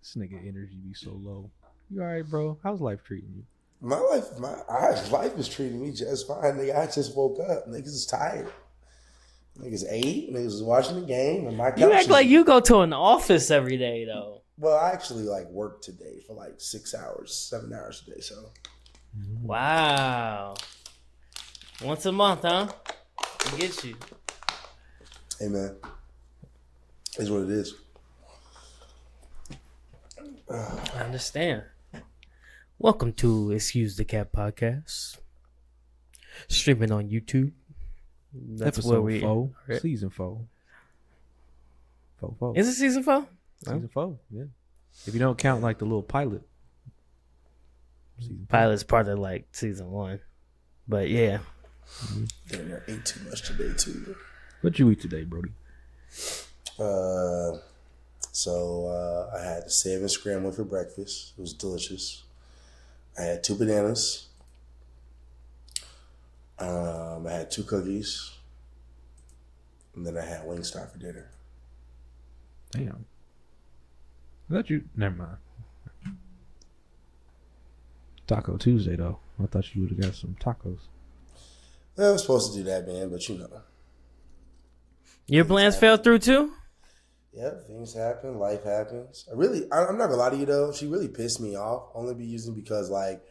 This nigga energy be so low. You all right, bro? How's life treating you? Life is treating me just fine, nigga. I just woke up. Niggas is tired. Niggas ate. Niggas was watching the game. And my couch You act like you go to an office every day, though. Well, I actually like worked today for like 6 hours, 7 hours a day. So. Wow. Once a month, huh? It gets you. Hey, man. It's what it is. I understand. Welcome to Excuse the Cat podcast. Streaming on YouTube. That's Episode where we 4, season 4. 4. Is it season 4? Season 4, yeah. If you don't count like the little pilot. Pilot's part of like season 1. But yeah. Damn, I ate too much today too. What you eat today, Brody? So I had the salmon scrambled for breakfast. It was delicious. I had 2 bananas. I had 2 cookies. And then I had Wingstop for dinner. Damn. I thought you... Never mind. Taco Tuesday, though. I thought you would have got some tacos. I was supposed to do that, man, but you know. Your plans fell through too? Yeah, things happen. Life happens. I'm not gonna lie to you though. She really pissed me off. Only because like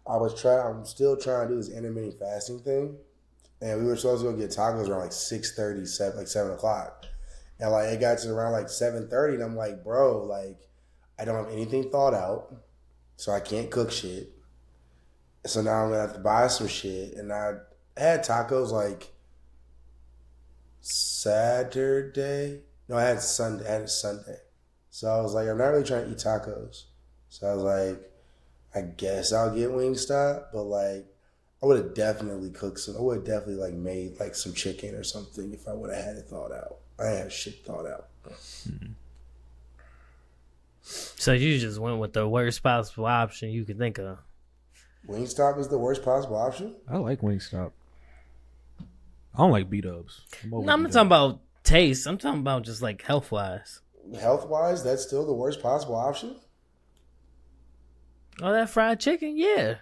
I'm still trying to do this intermittent fasting thing, and we were supposed to go get tacos around like 6:30, like 7 o'clock, and like it got to around like 7:30, and I'm like, bro, like I don't have anything thought out, so I can't cook shit. So now I'm gonna have to buy some shit, and I had tacos like Saturday. No, I had Sunday. So I was like, I'm not really trying to eat tacos. So I was like, I guess I'll get Wingstop, but like I would have definitely cooked some. I would have definitely like made like some chicken or something if I would have had it thought out. I had shit thought out. Mm-hmm. So you just went with the worst possible option you could think of. Wingstop is the worst possible option? I like Wingstop. I don't like B-dubs. I'm not talking about taste. I'm talking about just like health-wise. Health-wise, that's still the worst possible option? Oh, that fried chicken? Yeah.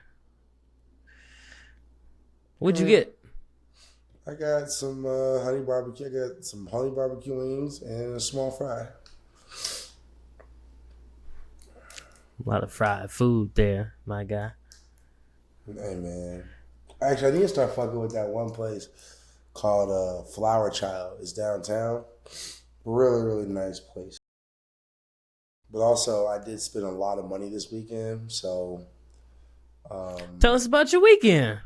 What'd you get? I got some honey barbecue. I got some honey barbecue wings and a small fry. A lot of fried food there, my guy. Hey, man. Actually, I need to start fucking with that one place called Flower Child. It's downtown. Really, really nice place. But also, I did spend a lot of money this weekend, so... Tell us about your weekend.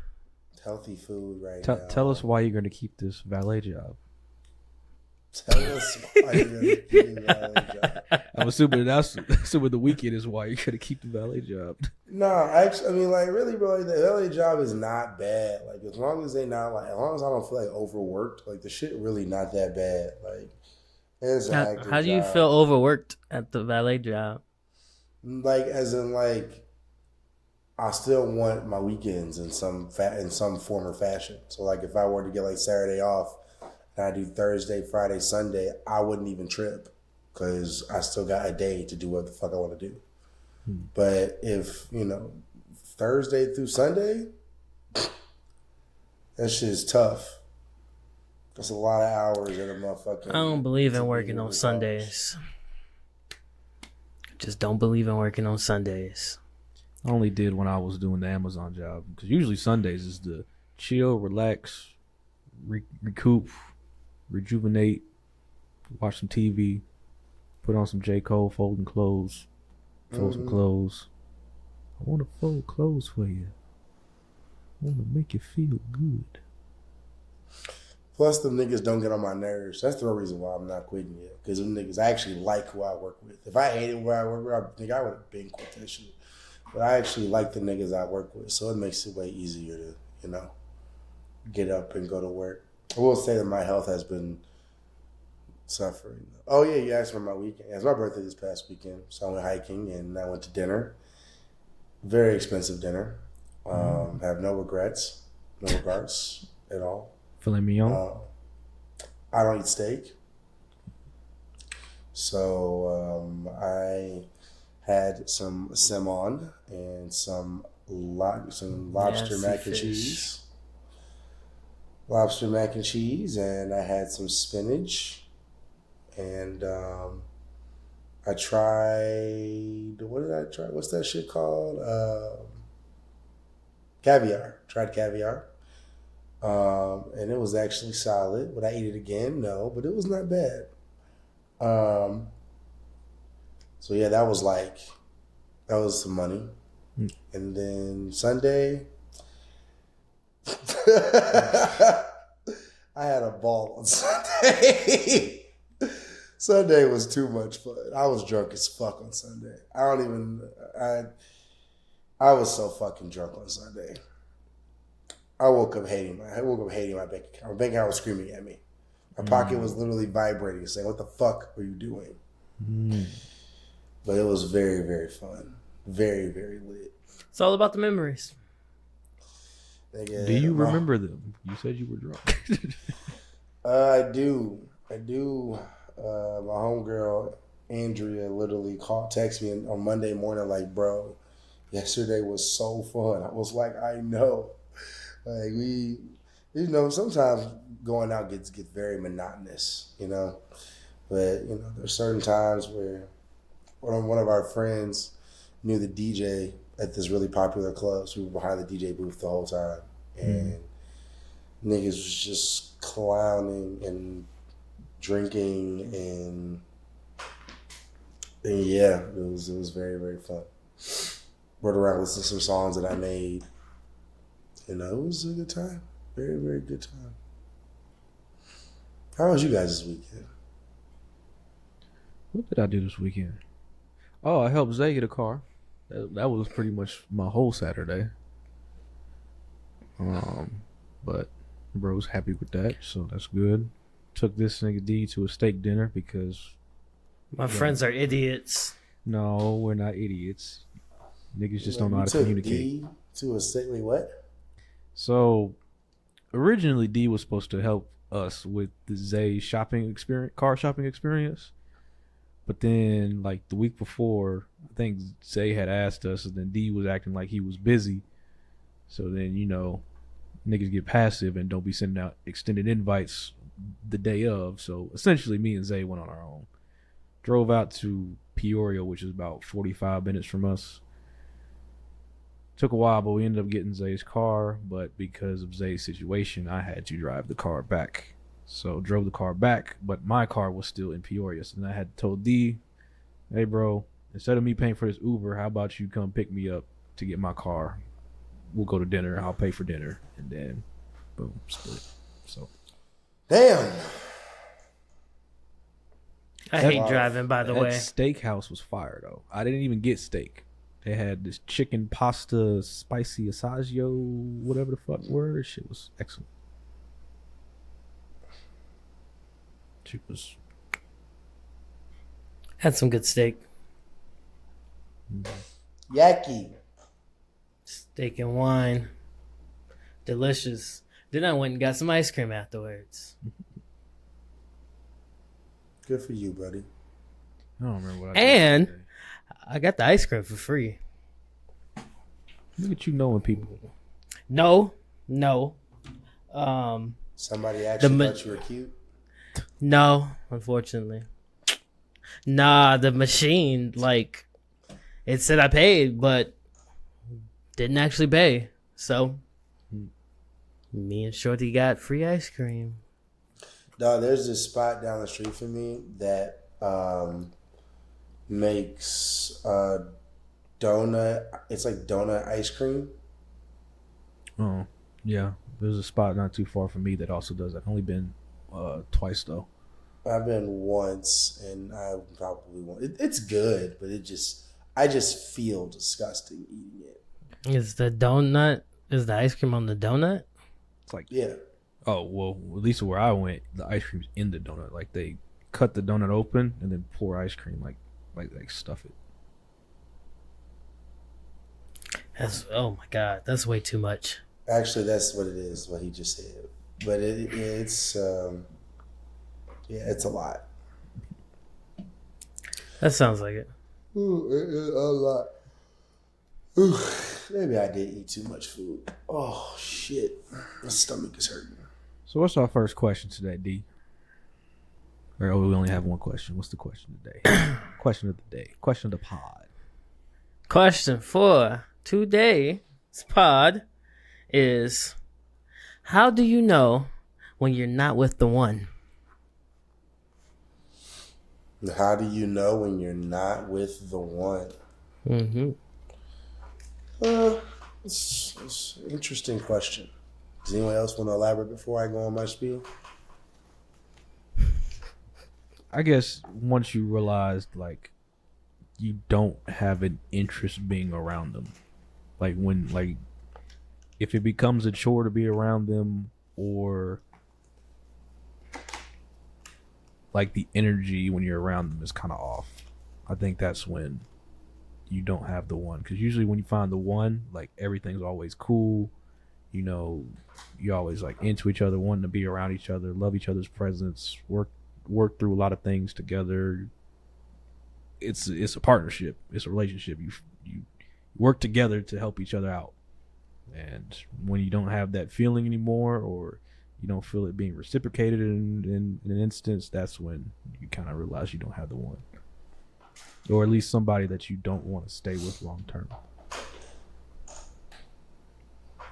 Healthy food now. Tell us why you're going to keep this valet job. Tell us why you're going to keep the valet job. I'm assuming the weekend is why you're going to keep the valet job. No, actually, I mean, like, really, bro, like, the valet job is not bad. Like, as long as I don't feel like overworked, like, the shit really not that bad. Like, it's an active how do you job. feel overworked at the valet job? Like, as in, like, I still want my weekends in some form or fashion. So, like, if I were to get, like, Saturday off and I do Thursday, Friday, Sunday, I wouldn't even trip because I still got a day to do what the fuck I want to do. But if, Thursday through Sunday, that shit is tough. That's a lot of hours in a motherfucking... I don't believe in working on Sundays. Just don't believe in working on Sundays. I only did when I was doing the Amazon job. Because usually Sundays is the chill, relax, recoup, rejuvenate, watch some TV, put on some J. Cole, folding clothes. Fold some clothes. I want to fold clothes for you. I want to make you feel good. Plus, them niggas don't get on my nerves. That's the real reason why I'm not quitting yet. Because them niggas actually like who I work with. If I hated where I work with, I think I would have been quit that shit. But I actually like the niggas I work with. So it makes it way easier to, get up and go to work. I will say that my health has been suffering. Oh, yeah, you asked for my weekend. It's my birthday this past weekend. So I went hiking and I went to dinner. Very expensive dinner. Have no regrets. No regrets at all. Filet mignon? I don't eat steak. So I Had some salmon and some lobster Nasty mac and fish. cheese. Lobster mac and cheese, and I had some spinach, and I tried. What did I try? What's that shit called? Caviar. Tried caviar, and it was actually solid. Would I eat it again? No, but it was not bad. So yeah, that was some money, and then Sunday. I had a ball on Sunday. Sunday was too much fun. I was drunk as fuck on Sunday. I was so fucking drunk on Sunday. I woke up hating my bank account. My bank account was screaming at me. My pocket was literally vibrating, saying, "What the fuck are you doing?" But it was very, very fun. Very, very lit. It's all about the memories. Do you remember them? You said you were drunk. I do. My homegirl Andrea literally texted me on Monday morning like, "Bro, yesterday was so fun." I was like, "I know." Like sometimes going out gets very monotonous, But there's certain times where one of our friends knew the DJ at this really popular club, so we were behind the DJ booth the whole time, and niggas was just clowning and drinking, and yeah, it was very, very fun. Rode around listening to some songs that I made. It was a good time. Very, very good time. How was you guys this weekend? What did I do this weekend? Oh, I helped Zay get a car. That was pretty much my whole Saturday. But bro's happy with that, so that's good. Took this nigga D to a steak dinner because My friends are idiots. no, we're not idiots. Niggas just don't know how to communicate. D to a steak. Wait, what? So originally D was supposed to help us with the Zay car shopping experience. But then like the week before, I think Zay had asked us, and then D was acting like he was busy. So then, niggas get passive and don't be sending out extended invites the day of. So essentially me and Zay went on our own. Drove out to Peoria, which is about 45 minutes from us. Took a while, but we ended up getting Zay's car. But because of Zay's situation, I had to drive the car back. So drove the car back, but my car was still in Peoria. So then I had told D, "Hey bro, instead of me paying for this Uber, how about you come pick me up to get my car? We'll go to dinner. I'll pay for dinner." And then, boom, split. So, damn. I hate driving, by the that way. steakhouse was fire though. I didn't even get steak. They had this chicken pasta, spicy assaggio, whatever the fuck word. Shit was excellent. She was Had some good steak. Yaki. Steak and wine. Delicious. Then I went and got some ice cream afterwards. Good for you, buddy. I don't remember what I And did. I got the ice cream for free. Look at you knowing people. No. Somebody actually The thought you were cute. No, unfortunately. Nah, the machine, it said I paid, but didn't actually pay. So, me and Shorty got free ice cream. No, there's this spot down the street from me that makes donut. It's like donut ice cream. Oh, yeah. There's a spot not too far from me that also does that. I've only been twice though. I've been once, and I probably won't. It's good, but I just feel disgusting eating it. Is the ice cream on the donut? It's like, Yeah. oh, well, at least where I went, the ice cream's in the donut. Like they cut the donut open and then pour ice cream, like stuff it. Oh my God, that's way too much. Actually, that's what it is. What he just said, but it's it's a lot. That sounds like it. Ooh, a lot. Ooh, maybe I did eat too much food. Oh shit, my stomach is hurting. So what's our first question today, D? Or we only have one question. What's the question today? Question of the day. Question of the pod. Question for today's pod is: how do you know when you're not with the one? How do you know when you're not with the one? Mm-hmm. It's an interesting question. Does anyone else want to elaborate before I go on my spiel? I guess once you realize like you don't have an interest being around them, like when like if it becomes a chore to be around them, or like the energy when you're around them is kind of off, I think that's when you don't have the one. Because usually when you find the one, like everything's always cool. You know, you're always like into each other, wanting to be around each other, love each other's presence, work through a lot of things together. It's a partnership. It's a relationship. You work together to help each other out. And when you don't have that feeling anymore, or you don't feel it being reciprocated in an instance, that's when you kind of realize you don't have the one, or at least somebody that you don't want to stay with long term.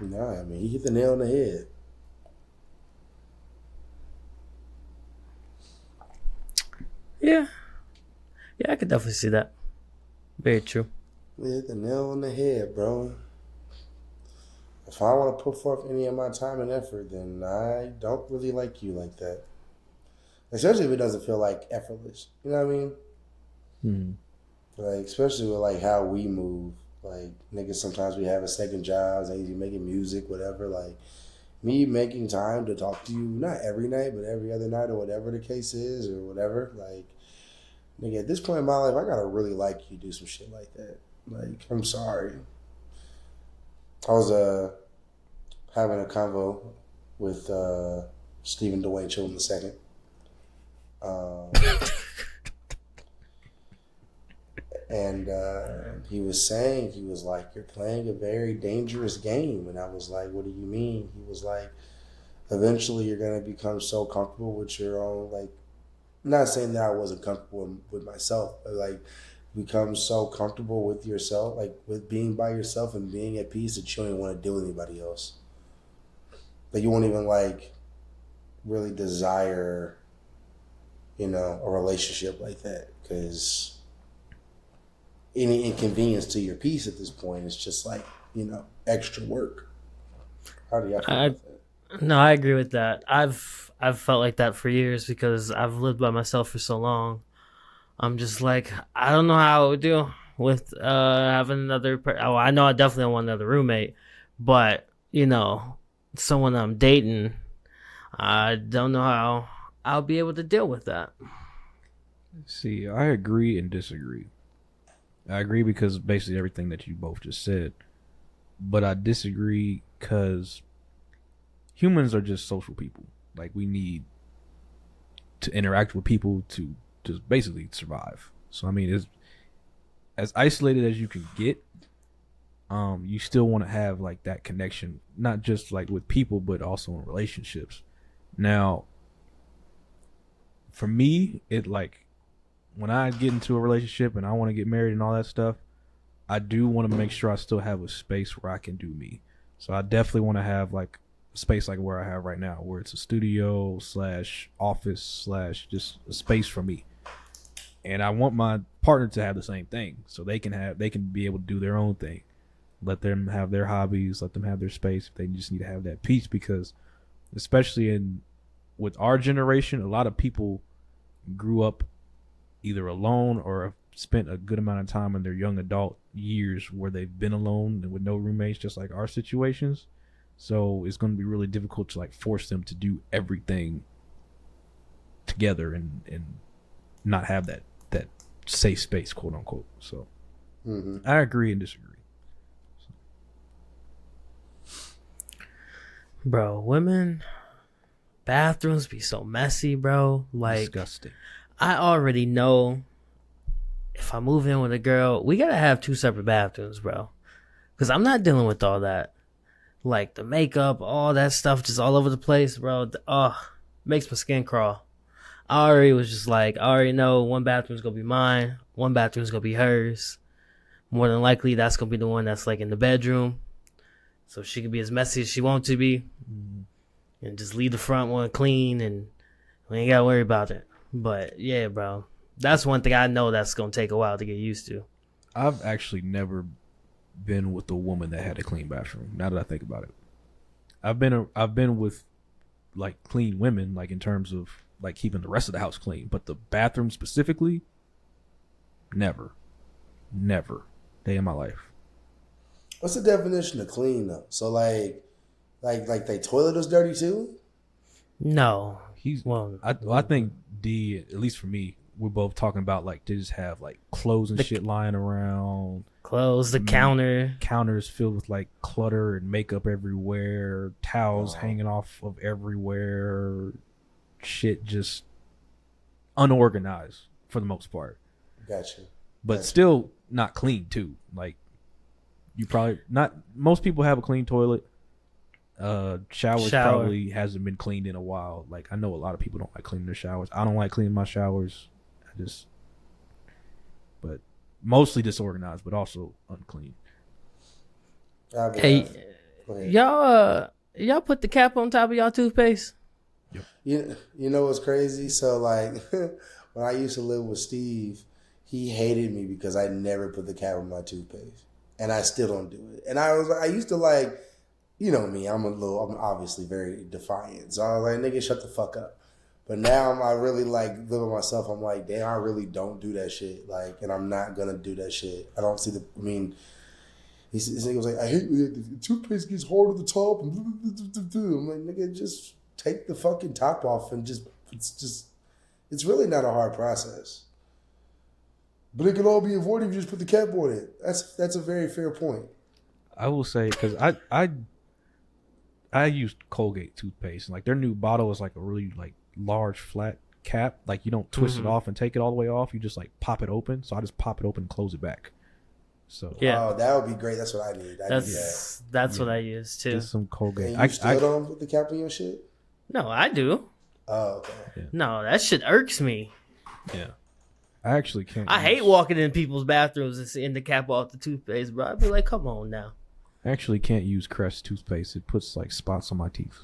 No, I mean, he hit the nail on the head. Yeah, I could definitely see that. Very true. He hit the nail on the head, bro. If I want to put forth any of my time and effort, then I don't really like you like that. Especially if it doesn't feel like effortless. You know what I mean? Like, especially with like how we move. Like, niggas, sometimes we have a second jobs, and you making music, whatever. Like, me making time to talk to you, not every night, but every other night, or whatever the case is, or whatever. Like, nigga, at this point in my life, I gotta really like you do some shit like that. Like, I'm sorry. I was having a convo with Stephen Dwayne Chilton II. And he was saying, he was like, you're playing a very dangerous game. And I was like, what do you mean? He was like, eventually you're going to become so comfortable with your own, like, I'm not saying that I wasn't comfortable with myself, but like, become so comfortable with yourself, like with being by yourself and being at peace, that you don't even want to deal with anybody else. Like, you won't even like really desire, you know, a relationship like that, because any inconvenience to your peace at this point is just like, you know, extra work. How do you feel about that? No, I agree with that. I've felt like that for years because I've lived by myself for so long. I'm just like, I don't know how I would do with having another. Oh, I know I definitely don't want another roommate, but you know, someone I'm dating, I don't know how I'll be able to deal with that. See, I agree and disagree. I agree because basically everything that you both just said, but I disagree because humans are just social people. Like, we need to interact with people to just basically survive. So I mean, it's as isolated as you can get. You still want to have like that connection, not just like with people, but also in relationships. Now, for me, it like when I get into a relationship and I want to get married and all that stuff, I do want to make sure I still have a space where I can do me. So I definitely want to have like a space like where I have right now, where it's a studio / office / just a space for me. And I want my partner to have the same thing, so they can be able to do their own thing. Let them have their hobbies, let them have their space. They just need to have that peace, because especially with our generation, a lot of people grew up either alone or have spent a good amount of time in their young adult years where they've been alone and with no roommates, just like our situations. So it's going to be really difficult to like force them to do everything together and not have that safe space, quote unquote. So I agree and disagree. Bro, women bathrooms be so messy, bro. Like, Disgusting. I already know if I move in with a girl, we gotta have 2 separate bathrooms, bro. Because I'm not dealing with all that. Like the makeup, all that stuff just all over the place, bro. Makes my skin crawl. I already was just like, I already know one bathroom's gonna be mine, one bathroom's gonna be hers. More than likely, that's gonna be the one that's like in the bedroom. So she can be as messy as she wants to be. And just leave the front one clean and we ain't gotta worry about it. But yeah, bro. That's one thing I know that's gonna take a while to get used to. I've actually never been with a woman that had a clean bathroom. Now that I think about it, I've been with like clean women, like in terms of like keeping the rest of the house clean, but the bathroom specifically, never day in my life. What's the definition of clean though? So like they toilet is dirty too? No. I think D, at least for me, we're both talking about like they just have like clothes and shit lying around. Clothes, the counters filled with like clutter and makeup everywhere, towels hanging off of everywhere, shit just unorganized for the most part. Gotcha. But still not clean too. Like you probably not. Most people have a clean toilet. Showers probably hasn't been cleaned in a while. Like I know a lot of people don't like cleaning their showers. I don't like cleaning my showers. But mostly disorganized, but also unclean. Hey, y'all put the cap on top of y'all toothpaste? You know what's crazy? So like when I used to live with Steve, he hated me because I never put the cap on my toothpaste, and I still don't do it. And I used to like, you know me, I'm obviously very defiant. So I was like, nigga, shut the fuck up. But now I really like live with myself. I'm like, damn, I really don't do that shit. Like, and I'm not gonna do that shit. I don't see this nigga was like, I hate the toothpaste gets hard at the top. I'm like, nigga, just take the fucking top off and it's really not a hard process. But it can all be avoided if you just put the cap on it. That's a very fair point. I will say, because I used Colgate toothpaste, and like their new bottle is like a really like large flat cap. Like you don't twist it off and take it all the way off. You just like pop it open. So I just pop it open and close it back. So yeah, that would be great. That's what I need. That's what I use too. Just some Colgate. And you still don't put the cap on your shit? No, I do. Oh, okay. Yeah. No, that shit irks me. Yeah. I actually can't. I hate walking in people's bathrooms and seeing the cap off the toothpaste, bro. I'd be like, come on now. I actually can't use Crest toothpaste. It puts like spots on my teeth.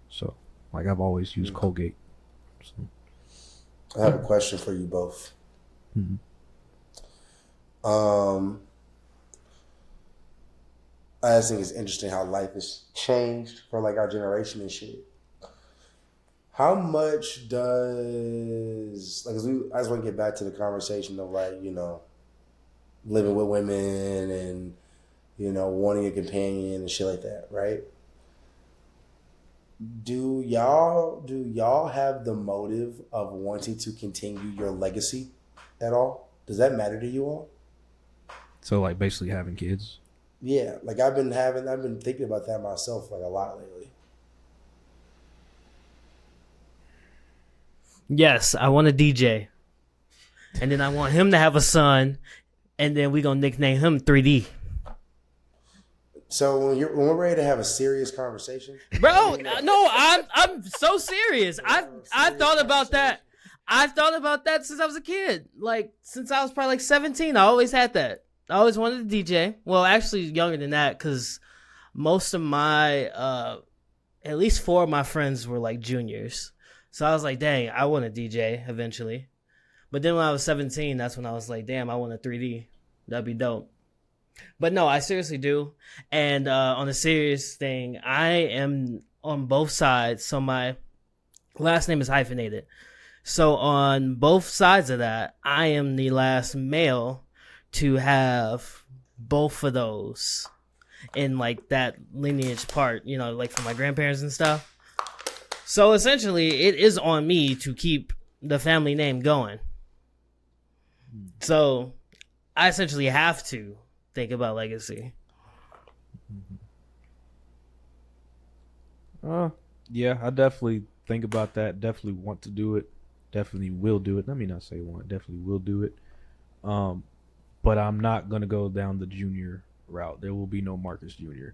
So, like I've always used Colgate. So. I have a question for you both. Mm-hmm. I just think it's interesting how life has changed for like our generation and shit. How much does I just want to get back to the conversation of like, you know, living with women and, you know, wanting a companion and shit like that, right? Do y'all have the motive of wanting to continue your legacy at all? Does that matter to you all? So like basically having kids? Yeah, like I've been thinking about that myself like a lot lately. Yes, I want a DJ. And then I want him to have a son, and then we gonna nickname him 3D. So when we're ready to have a serious conversation, bro, no, I'm so serious. I thought about that. I thought about that since I was a kid. Like since I was probably like 17, I always had that. I always wanted a DJ. Well, actually younger than that, because most of my at least 4 of my friends were like juniors. So I was like, dang, I want a DJ eventually. But then when I was 17, that's when I was like, damn, I want a 3D. That'd be dope. But no, I seriously do. And on a serious thing, I am on both sides. So my last name is hyphenated. So on both sides of that, I am the last male to have both of those in like that lineage part, you know, like for my grandparents and stuff. So essentially, it is on me to keep the family name going. So I essentially have to think about legacy. Yeah, I definitely think about that. Definitely want to do it. Definitely will do it. Let me not say want. Definitely will do it. But I'm not gonna go down the junior route. There will be no Marcus Jr.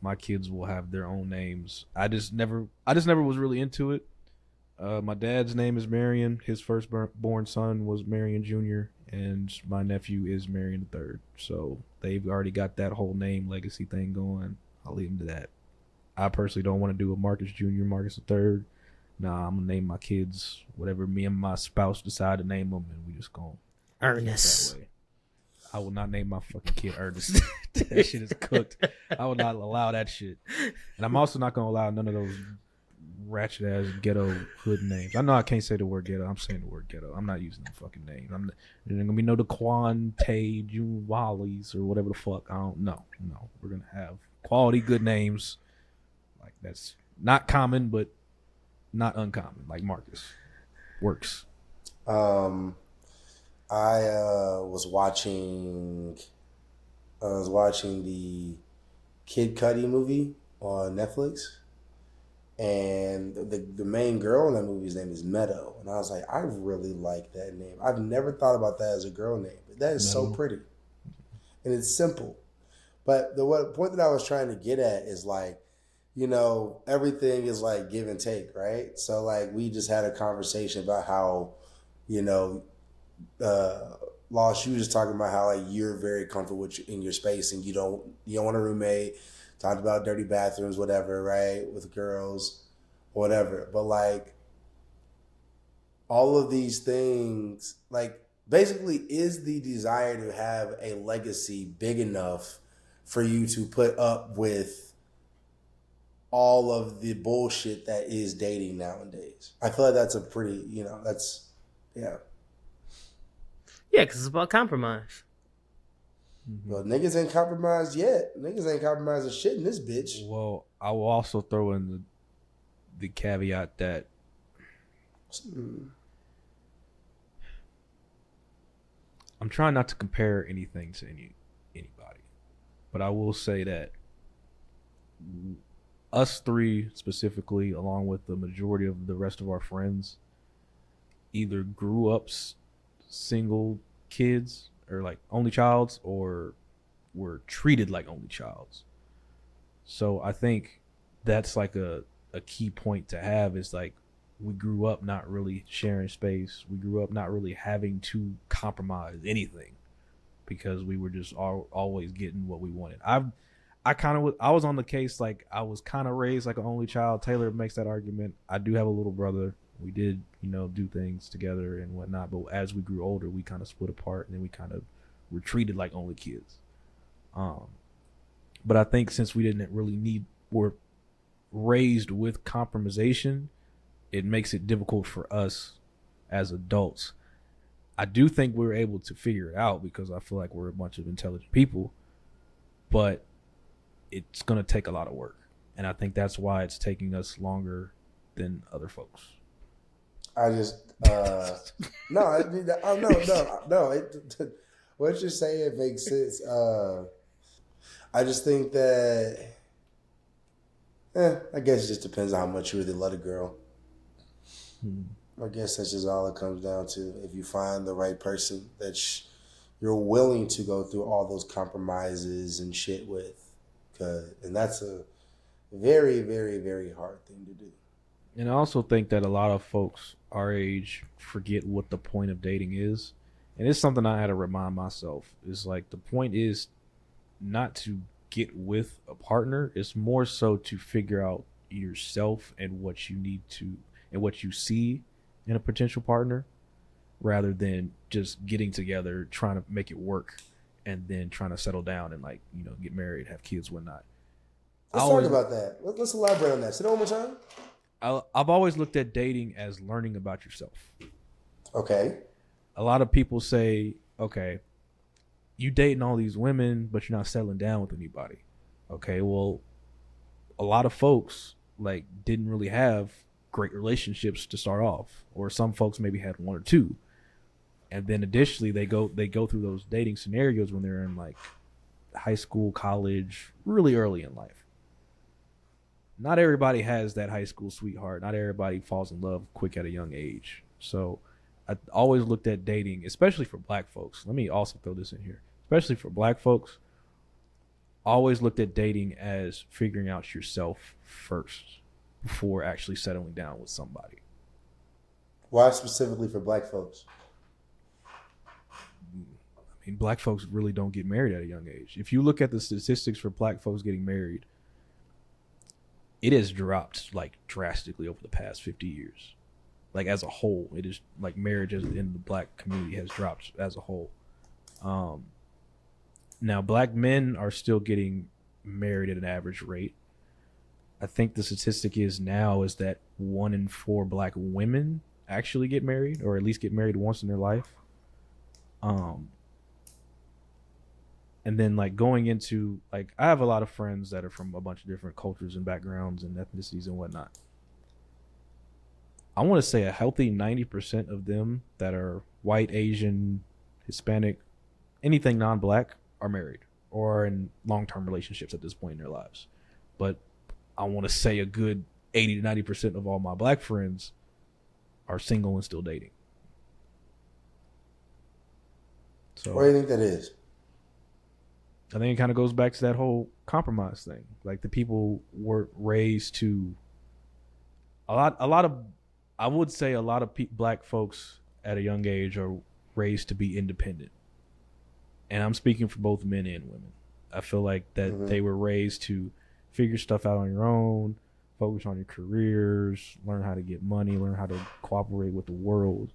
My kids will have their own names. I just never was really into it. My dad's name is Marion. His first born son was Marion Jr., and my nephew is Marion the third. So they've already got that whole name legacy thing going. I'll leave them to that. I personally don't want to do a Marcus Jr., Marcus the third. Nah, I'm gonna name my kids whatever me and my spouse decide to name them, and we just gonna Ernest. that way. I will not name my fucking kid Ernest. That shit is cooked. I will not allow that shit. And I'm also not gonna allow none of those ratchet ass ghetto hood names. I know I can't say the word ghetto. I'm saying the word ghetto. I'm not using the fucking names. There's gonna be no Daquan, Tay, June Wallies or whatever the fuck. I don't know. No, we're gonna have quality good names. Like that's not common, but not uncommon. Like Marcus works. I was watching the Kid Cudi movie on Netflix, and the main girl in that movie's name is Meadow, and I was like, I really like that name. I've never thought about that as a girl name, but that is so Meadow. pretty, and it's simple. But the point that I was trying to get at is like, everything is like give and take, right? So like we just had a conversation about how, you know, Lost, you were just talking about how like you're very comfortable in your space and you don't want a roommate. Talked about dirty bathrooms, whatever, right? With girls, whatever. But like all of these things, like basically, is the desire to have a legacy big enough for you to put up with all of the bullshit that is dating nowadays? I feel like that's a pretty, yeah. Yeah, because it's about compromise. Well, niggas ain't compromised yet. Niggas ain't compromising shit in this bitch. Well, I will also throw in the caveat that I'm trying not to compare anything to anybody, but I will say that us three specifically, along with the majority of the rest of our friends, either grew up single kids or like only childs, or were treated like only childs. So I think that's like a key point to have, is like we grew up not really sharing space. We grew up not really having to compromise anything because we were just always getting what we wanted. I was on the case, like I was kind of raised like an only child. Taylor makes that argument. I do have a little brother. We did, do things together and whatnot. But as we grew older, we kind of split apart, and then we kind of were treated like only kids. But I think since we didn't really were raised with compromisation, it makes it difficult for us as adults. I do think we were able to figure it out because I feel like we're a bunch of intelligent people, but it's going to take a lot of work. And I think that's why it's taking us longer than other folks. I just no, what you're saying makes sense. I just think that I guess it just depends on how much you really love a girl. I guess that's just all it comes down to. If you find the right person that you're willing to go through all those compromises and shit with, and that's a very, very, very hard thing to do. And I also think that a lot of folks our age forget what the point of dating is. And it's something I had to remind myself. Is like the point is not to get with a partner. It's more so to figure out yourself and what you need to and what you see in a potential partner, rather than just getting together, trying to make it work, and then trying to settle down and get married, have kids, whatnot. Let's talk about that. Let's elaborate on that. Say that one more time. I've always looked at dating as learning about yourself. Okay. A lot of people say, okay, you dating all these women, but you're not settling down with anybody. Okay, well, a lot of folks didn't really have great relationships to start off, or some folks maybe had one or two, and then additionally they go through those dating scenarios when they're in high school, college, really early in life. Not everybody has that high school sweetheart. Not everybody falls in love quick at a young age. So I always looked at dating, especially for black folks. Let me also throw this in here. Especially for black folks, always looked at dating as figuring out yourself first before actually settling down with somebody. Why specifically for black folks? I mean, black folks really don't get married at a young age. If you look at the statistics for black folks getting married, it has dropped like drastically over the past 50 years. Like as a whole, it is like marriage in the black community has dropped as a whole. Now, black men are still getting married at an average rate. I think the statistic is that 1 in 4 black women actually get married, or at least get married once in their life. And then like going into like, I have a lot of friends that are from a bunch of different cultures and backgrounds and ethnicities and whatnot. I want to say a healthy 90% of them that are white, Asian, Hispanic, anything non-black are married or in long-term relationships at this point in their lives. But I want to say a good 80 to 90% of all my black friends are single and still dating. So What do you think that is? I think it kind of goes back to that whole compromise thing. Like the people were raised to a lot of I would say a lot of black folks at a young age are raised to be independent. And I'm speaking for both men and women. I feel like that they were raised to figure stuff out on your own, focus on your careers, learn how to get money, learn how to cooperate with the world,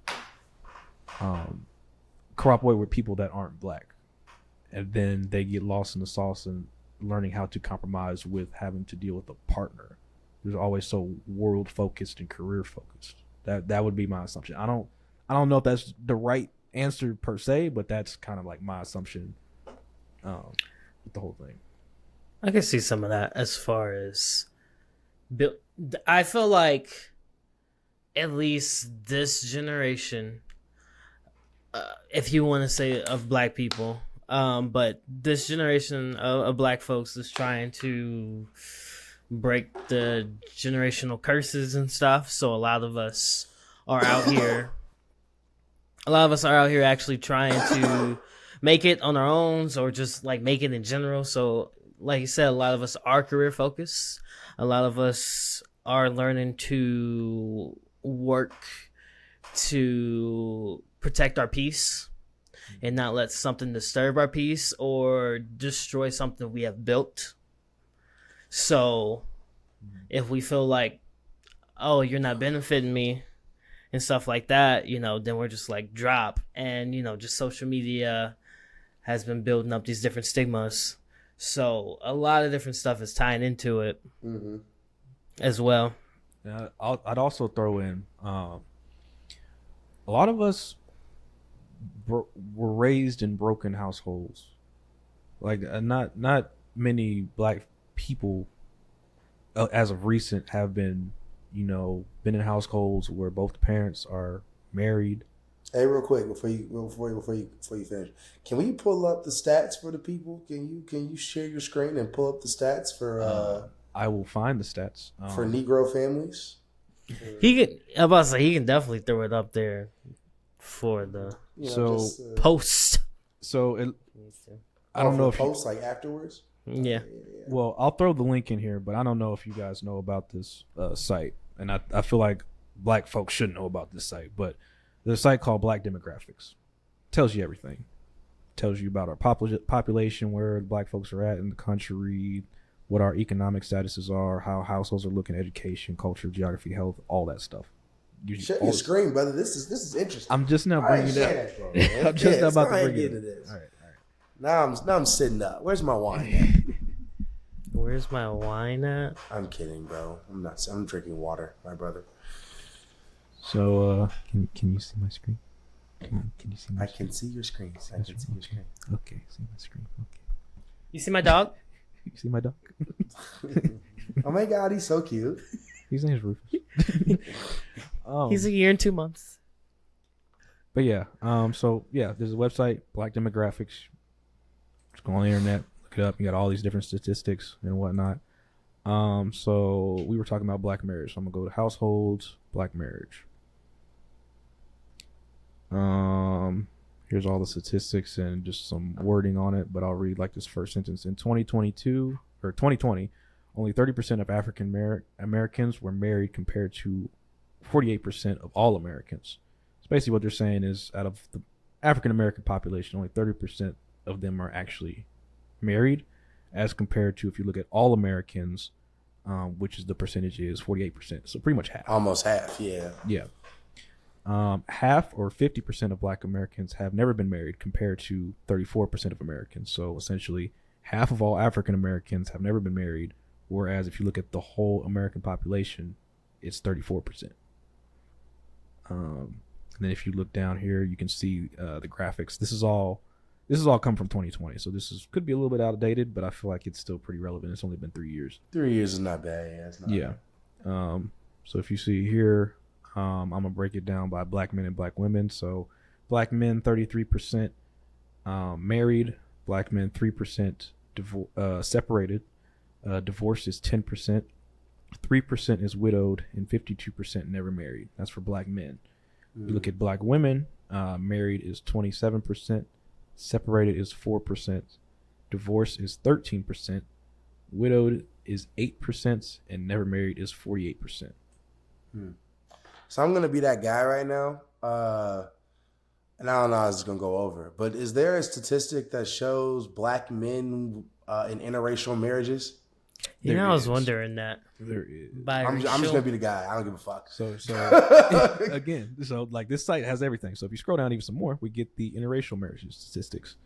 cooperate with people that aren't black. And then they get lost in the sauce and learning how to compromise with having to deal with a partner who's always so world focused and career focused. That would be my assumption. I don't know if that's the right answer per se, but that's kind of like my assumption with the whole thing. I can see some of that as far as I feel like at least this generation, if you want to say of black people, but this generation of black folks is trying to break the generational curses and stuff. So a lot of us are out here. A lot of us are out here actually trying to make it on our own, or just like make it in general. So, like you said, a lot of us are career focused. A lot of us are learning to work to protect our peace and not let something disturb our peace or destroy something we have built. So if we feel like, oh, you're not benefiting me and stuff like that, then we're just like drop. And, just social media has been building up these different stigmas. So a lot of different stuff is tying into it as well. I'd also throw in a lot of us were raised in broken households. Like not many black people as of recent have been in households where both the parents are married. Hey, real quick before you finish, can we pull up the stats for the people? Can you share your screen and pull up the stats for? I will find the stats for Negro families. I'm about to say he can definitely throw it up there for the post. So I don't know if post like afterwards. Yeah. Well, I'll throw the link in here, but I don't know if you guys know about this site, and I feel like black folks should know about this site, but there's a site called Black Demographics. Tells you everything. Tells you about our population, where black folks are at in the country, what our economic statuses are, how households are looking, education, culture, geography, health, all that stuff. Shut your screen, brother. This is interesting. I'm just now bringing it up. I'm just about to bring it up. All right. Now I'm sitting up. Where's my wine? Where's my wine at? I'm kidding, bro. I'm not. I'm drinking water, my brother. So, can you see my screen? Can you see my screen? I can see your screen. I can see your screen. Okay, see my screen. Okay. You see my dog? You see my dog? Oh my God, he's so cute. His name's Rufus. He's 1 year and 2 months. But yeah, so yeah, there's a website, Black Demographics. Just go on the internet, look it up. You got all these different statistics and whatnot. So we were talking about black marriage. So I'm gonna go to households, black marriage. Here's all the statistics and just some wording on it, but I'll read like this first sentence. In 2020, only 30% of African Americans were married compared to 48% of all Americans. So basically what they're saying is out of the African American population, only 30% of them are actually married, as compared to if you look at all Americans, which is the percentage is 48%. So pretty much half. Almost half, yeah. Yeah. Half or 50% of Black Americans have never been married compared to 34% of Americans. So essentially half of all African Americans have never been married, whereas if you look at the whole American population, it's 34%. And then if you look down here, you can see the graphics. This is all come from 2020, so could be a little bit outdated, but I feel like it's still pretty relevant. It's only been 3 years. 3 years is not bad. Yeah, it's not bad. So if you see here, I'm gonna break it down by Black men and Black women. So Black men 33% married, Black men 3% separated. Divorce is 10%, 3% is widowed, and 52% never married. That's for Black men. You look at Black women, married is 27%, separated is 4%, divorce is 13%, widowed is 8%, and never married is 48%. So I'm gonna be that guy right now, and I don't know how this is gonna go over. But is there a statistic that shows Black men in interracial marriages? I was wondering that. There is. I'm just gonna be the guy. I don't give a fuck. So again, so like this site has everything. So if you scroll down even some more, we get the interracial marriages statistics.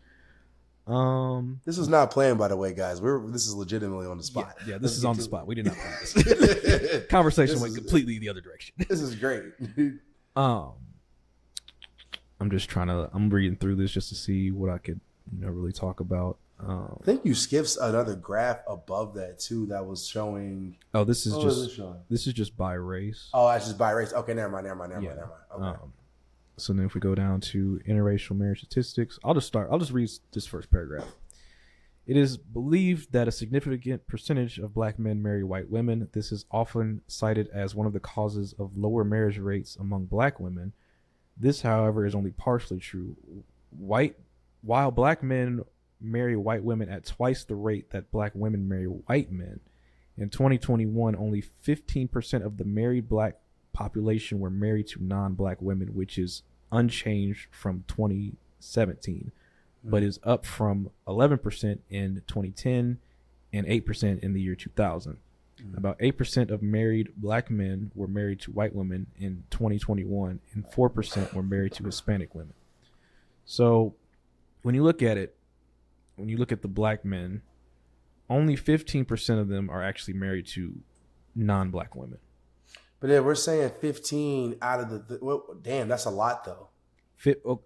This is not planned, by the way, guys. This is legitimately on the spot. Yeah, this is on the spot. We did not plan this. Conversation went completely the other direction. This is great. I'm reading through this just to see what I could, really talk about. I think you skipped another graph above that too. That was showing. Oh, this is just by race. Oh, that's just by race. Okay, never mind. Okay. So then if we go down to interracial marriage statistics, I'll just read this first paragraph. It is believed that a significant percentage of Black men marry white women. This is often cited as one of the causes of lower marriage rates among Black women. This, however, is only partially true. While Black men marry white women at twice the rate that Black women marry white men, in 2021, only 15% of the married Black population were married to non-Black women, which is unchanged from 2017, but is up from 11% in 2010 and 8% in the year 2000. About 8% of married Black men were married to white women in 2021, and 4% were married to Hispanic women. So when you look at it, when you look at the Black men, only 15% of them are actually married to non-Black women. But yeah, we're saying 15 out of damn, that's a lot though.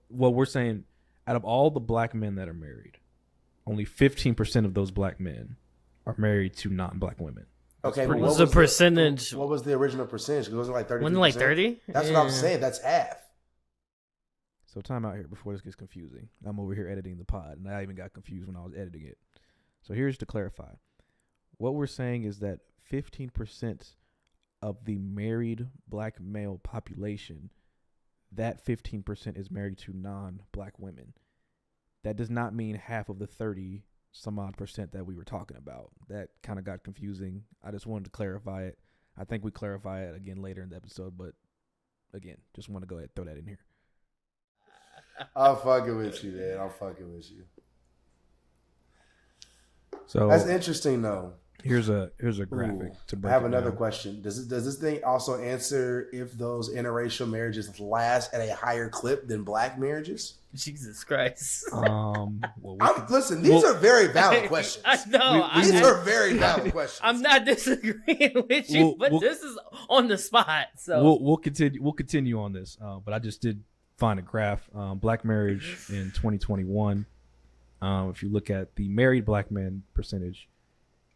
Well, we're saying out of all the Black men that are married, only 15% of those Black men are married to non-Black women. Okay, what was the percentage? What was the original percentage? Was it like 30? Wasn't it like 30? That's what I'm saying. That's half. So time out here before this gets confusing. I'm over here editing the pod, and I even got confused when I was editing it. So here's to clarify. What we're saying is that 15% of the married Black male population, that 15% is married to non-Black women. That does not mean half of the 30 some odd percent that we were talking about. That kind of got confusing. I just wanted to clarify it. I think we clarify it again later in the episode, but again, just want to go ahead and throw that in here. I'm fucking with you, man. I'm fucking with you. So that's interesting, though. Here's a graphic to break. I have another question. Does this thing also answer if those interracial marriages last at a higher clip than Black marriages? Jesus Christ. Listen, these are very valid questions. I know. These are very valid questions. I'm not disagreeing with you, but this is on the spot. So we'll continue on this. But I just did find a graph. Black marriage in 2021. If you look at the married Black men percentage,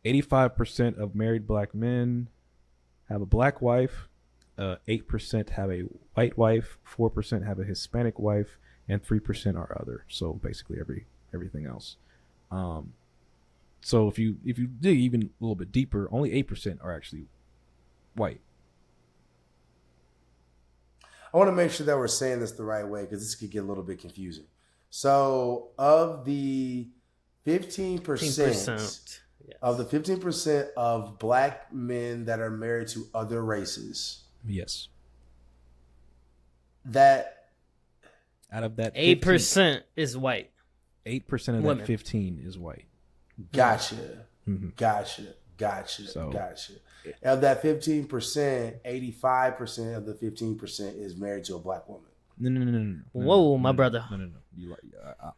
85% of married Black men have a Black wife, 8% have a white wife, 4% have a Hispanic wife, and 3% are other. So basically everything else. So if you dig even a little bit deeper, only 8% are actually white. I want to make sure that we're saying this the right way because this could get a little bit confusing. So, of the 15%, 10%. Yes. of the 15% of black men that are married to other races, Yes. that Out of that 8% is white. 8% of Women. that 15 is white. gotcha, Mm-hmm. gotcha. Of that 15%, 85% of the 15% is married to a black woman. No. Whoa, my brother. No. You,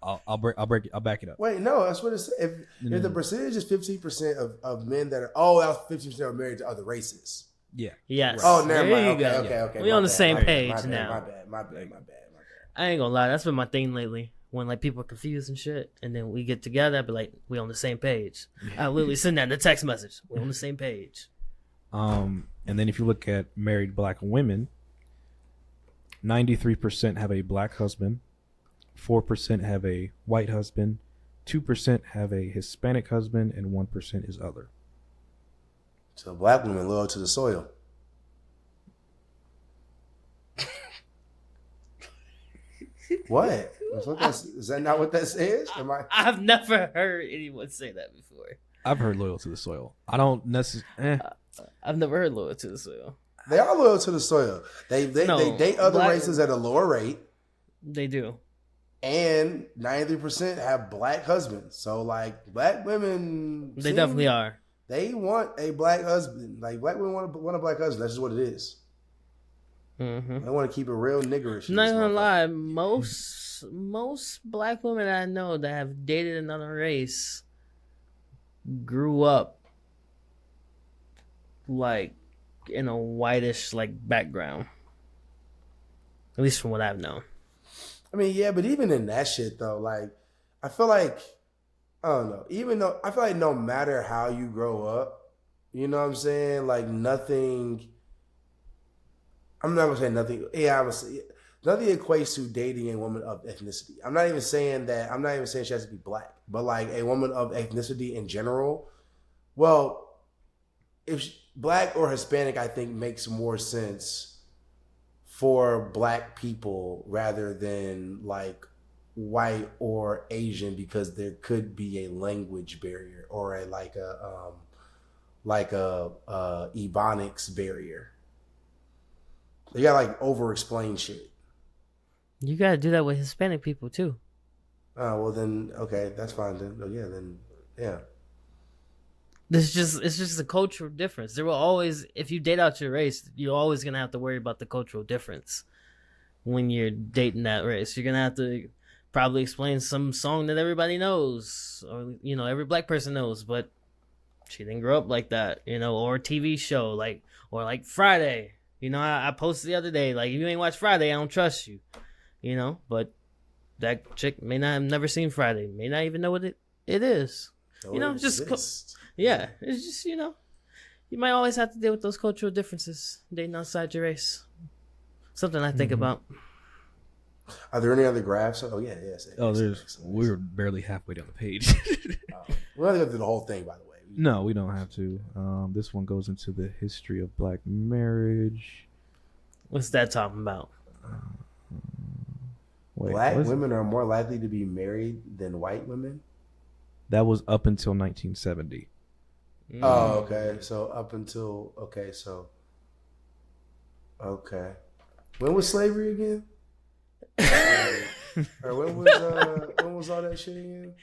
I'll back it up. Wait, no, that's what it's. If the percentage is 15% of men that are that's 15% are married to other races. Yeah. Yes. Oh, never There mind. you Okay, go. okay. We My on the bad, same my bad, page my bad, now. My bad. I ain't gonna lie, that's been my thing lately. When like people are confused and shit, and then we get together, I'd be like, we on the same page. I literally send that in the text message. We're on the same page. And then if you look at married black women, 93% have a black husband, 4% have a white husband, 2% have a Hispanic husband, and 1% is other. So black women loyal to the soil. What? Is that not what that says? I've never heard anyone say that before. I've heard loyal to the soil. I don't necessarily. I've never heard loyal to the soil. They are loyal to the soil. They date other black- races at a lower rate, They do. and 93% have black husbands. So like black women, They definitely are. They want a black husband. Like black women want a black husband. That's just what it is. Mm-hmm. They want to keep it real niggerish. I'm not gonna lie, most black women I know that have dated another race grew up like in a whitish like background. At least from what I've known. I mean, yeah, but even in that shit though, like I feel like I don't know. Even though I feel like no matter how you grow up, you know what I'm saying? Like nothing. I'm not gonna say nothing. Yeah, I would say nothing equates to dating a woman of ethnicity. I'm not even saying she has to be black, but like a woman of ethnicity in general. Well, if black or Hispanic, I think makes more sense for black people rather than like white or Asian, because there could be a language barrier or a ebonics barrier. They got like over explain shit. You gotta do that with Hispanic people too. Oh well, then okay, that's fine. Yeah. It's just a cultural difference. There will always, if you date out your race, you're always gonna have to worry about the cultural difference when you're dating that race. You're gonna have to probably explain some song that everybody knows, or every black person knows, but she didn't grow up like that, or a TV show or Friday. I posted the other day, like, if you ain't watch Friday, I don't trust you. But that chick may not have never seen Friday, may not even know what it is. It's just yeah, it's just you might always have to deal with those cultural differences dating outside your race. Something I think about. Are there any other graphs? Oh yeah, yes. We're barely halfway down the page. We're not gonna go through the whole thing, by the way. No, we don't have to. This one goes into the history of black marriage. What's that talking about? Black women are more likely to be married than white women? That was up until 1970. Oh, okay. So up until okay. When was slavery again? Or when was all that shit again?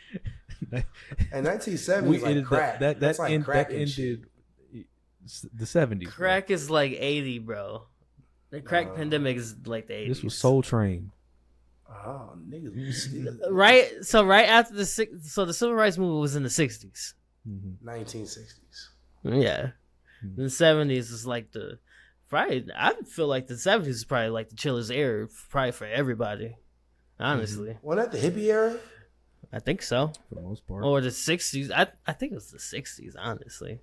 In 1970, like crack. That ended the 70s. Crack is like 80, bro. The crack pandemic is like the 80s. This was Soul Train. Oh, niggas. Right. So right after the civil rights movement was in the 60s. 1960s. Yeah. The 70s is like I feel like the 70s is probably like the chillest era, probably for everybody. Honestly. Wasn't that the hippie era? I think so. For the most part. Or the 60s. I think it was the 60s, honestly.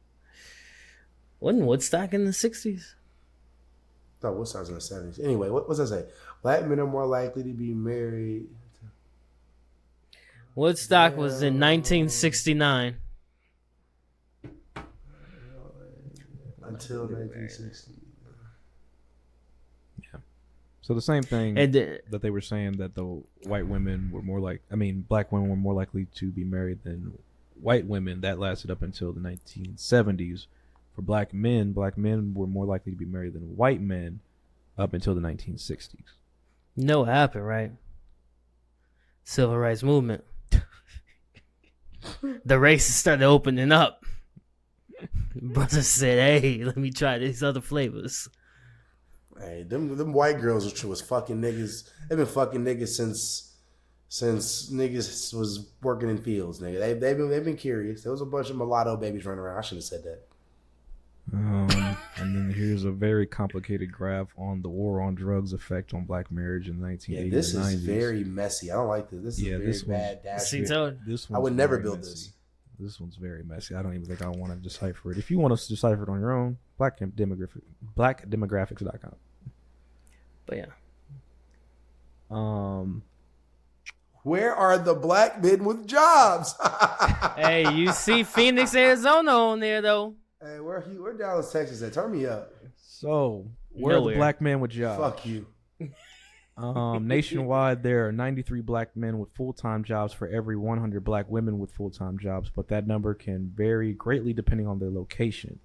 Wasn't Woodstock in the 60s? No, Woodstock's in the 70s. Anyway, what was I say? Black men are more likely to be married. Woodstock was in 1969. Until 1960. Yeah. So the same thing And that they were saying that the white women were black women were more likely to be married than white women. That lasted up until the 1970s. For black men were more likely to be married than white men up until the 1960s. you know what happened, right? Civil rights movement. The races started opening up. Brother said, "Hey, let me try these other flavors." Hey, them white girls was fucking niggas. They've been fucking niggas since niggas was working in fields, nigga. They've been curious. There was a bunch of mulatto babies running around. I should have said that. And then here's a very complicated graph on the war on drugs effect on black marriage in the 1980s Yeah, this and 90s. is very messy. I don't like this. This is very bad dashboard. This I would one's never very build messy. this. This one's very messy. I don't even think I want to decipher it. If you want to decipher it on your own, blackdemographics.com. But yeah, Where are the black men with jobs? hey, you see Phoenix, Arizona on there though. Hey, where Dallas, Texas at? Turn me up. So, where are the black men with jobs? Fuck you. Nationwide, there are 93 black men with full-time jobs for every 100 black women with full-time jobs, but that number can vary greatly depending on their location.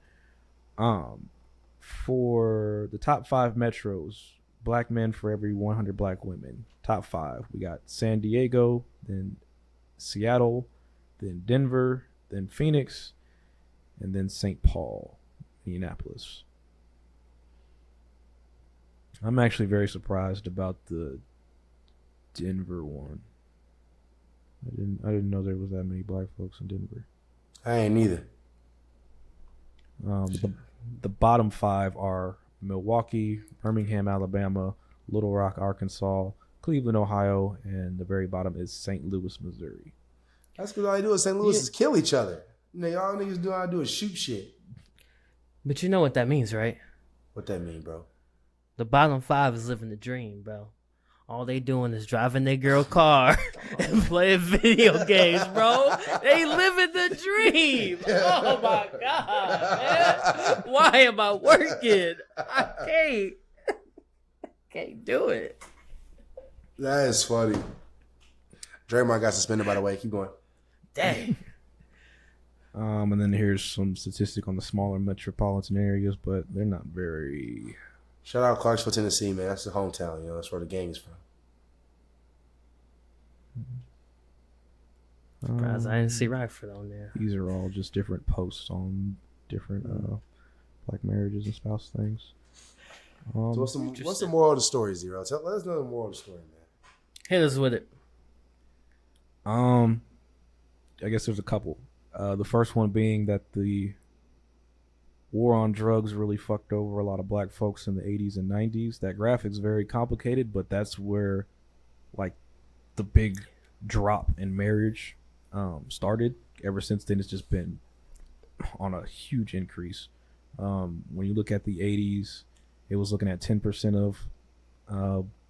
For the top 5 metros, black men for every 100 black women. Top 5, we got San Diego, then Seattle, then Denver, then Phoenix, and then St. Paul, Indianapolis. I'm actually very surprised about the Denver one. I didn't know there was that many black folks in Denver. I ain't neither. The bottom 5 are Milwaukee, Birmingham, Alabama, Little Rock, Arkansas, Cleveland, Ohio, and the very bottom is St. Louis, Missouri. That's because all they do in St. Louis is kill each other. All niggas know how to do is shoot shit. But you know what that means, right? What that mean, bro? The bottom 5 is living the dream, bro. All they doing is driving their girl car and playing video games, bro. They living the dream. Oh my god, man! Why am I working? I can't do it. That is funny. Draymond got suspended, by the way. Keep going. Dang. And then here's some statistic on the smaller metropolitan areas, but they're not very. Shout out Clarksville, Tennessee, man. That's the hometown. That's where the gang is from. Surprised I didn't see Rockford on there. These are all just different posts on different black marriages and spouse things. So what's the moral of the story, Zero? Let us know the moral of the story, man. Hit us with it. I guess there's a couple. The first one being that the war on drugs really fucked over a lot of black folks in the 80s and 90s. That graphic's very complicated, but that's where like the big drop in marriage started. Ever since then, it's just been on a huge increase. When you look at the 80s, it was looking at 10% of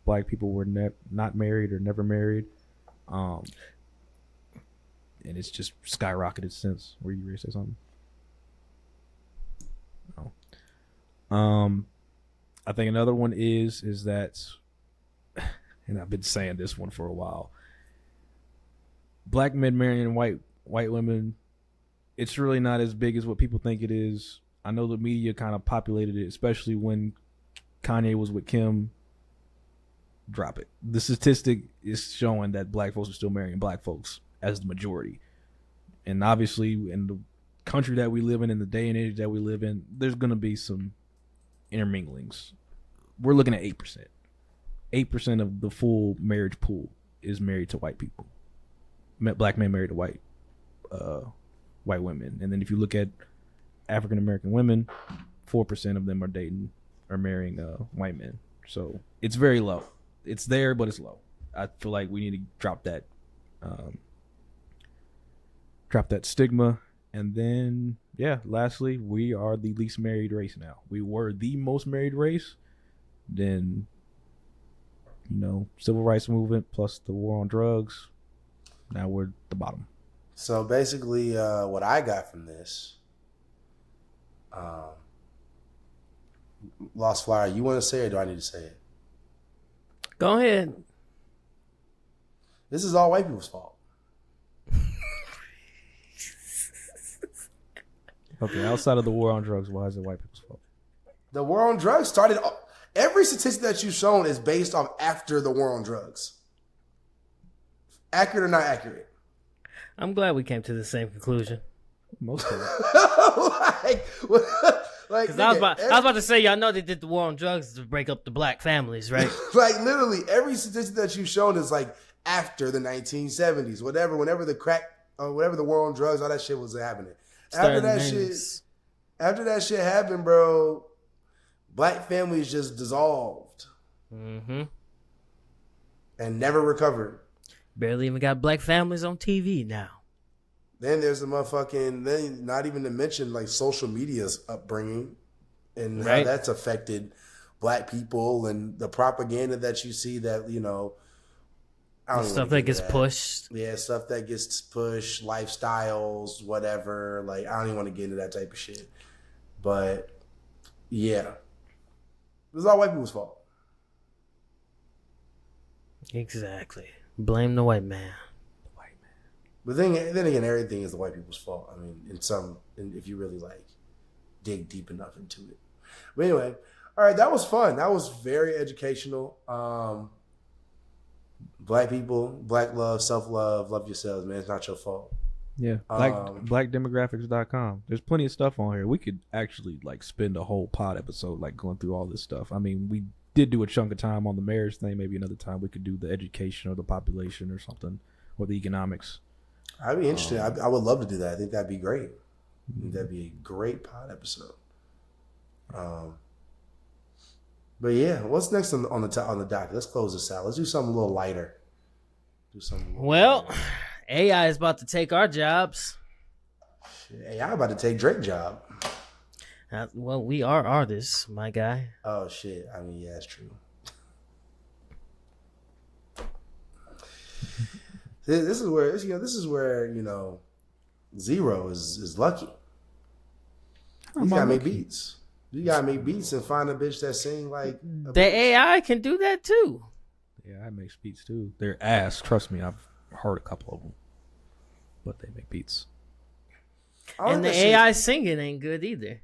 black people were not married or never married. And it's just skyrocketed since. Were you ready to say something? No. I think another one is that, and I've been saying this one for a while. Black men marrying white women, it's really not as big as what people think it is. I know the media kind of populated it, especially when Kanye was with Kim. Drop it. The statistic is showing that black folks are still marrying black folks as the majority. And obviously, in the country that we live in the day and age that we live in, there's going to be some interminglings. We're looking at 8%. 8% of the full marriage pool is married to white people. Black men married to white women. And then if you look at African American women, 4% of them are marrying white men. So it's very low. It's there, but it's low. I feel like we need to drop that stigma. And then, lastly, we are the least married race now. We were the most married race. Then, civil rights movement plus the war on drugs. Now we're at the bottom. So basically, what I got from this, Lost Flyer, you want to say it or do I need to say it? Go ahead. This is all white people's fault. Okay, outside of the war on drugs, why is it white people's fault? The war on drugs started. Every statistic that you've shown is based off after the war on drugs. Accurate or not accurate? I'm glad we came to the same conclusion. Most of it. Because I was about to say, y'all know they did the war on drugs to break up the black families, right? Like literally every statistic that you've shown is like after the 1970s, whenever the crack, whatever the war on drugs, all that shit was happening. After that shit happened, bro, black families just dissolved and never recovered. Barely even got black families on TV now. Then there's the motherfucking, then not even to mention like social media's upbringing and how that's affected black people and the propaganda that you see that, you know, Stuff that gets pushed. Yeah, stuff that gets pushed, lifestyles, whatever. Like, I don't even want to get into that type of shit. But, yeah. It was all white people's fault. Exactly. Blame the white man. But then again, everything is the white people's fault. I mean, if you really, like, dig deep enough into it. But anyway, all right, that was fun. That was very educational. Black people, black love, self-love, love yourselves, man. It's not your fault. Yeah. Blackdemographics.com. There's plenty of stuff on here. We could actually like spend a whole pod episode like going through all this stuff. I mean, we did do a chunk of time on the marriage thing. Maybe another time we could do the education or the population or something, or the economics. I'd be interested. I would love to do that. I think that'd be great. I think that'd be a great pod episode. But yeah, what's next on the docket? Let's close this out. Let's do something a little lighter. AI is about to take our jobs. Shit, AI about to take Drake's job. Well, we are artists, my guy. Oh shit! I mean, yeah, it's true. This is where Zer0 is lucky. He's gotta make beats. You gotta make beats and find a bitch that sing like the AI can do that too. Yeah, I make beats too. They're ass. Trust me, I've heard a couple of them, but they make beats. And the AI singing ain't good either.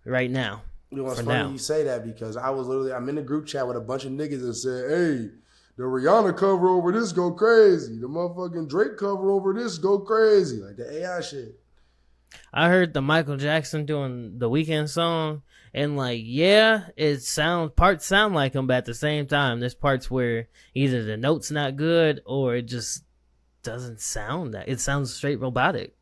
Right now. You know, it's funny you say that because I'm in a group chat with a bunch of niggas that said, "Hey, the Rihanna cover over this go crazy. The motherfucking Drake cover over this go crazy." Like the AI shit. I heard the Michael Jackson doing the Weeknd song, and like, yeah, parts sound like him, but at the same time, there's parts where either the note's not good or it just doesn't sound that. It sounds straight robotic.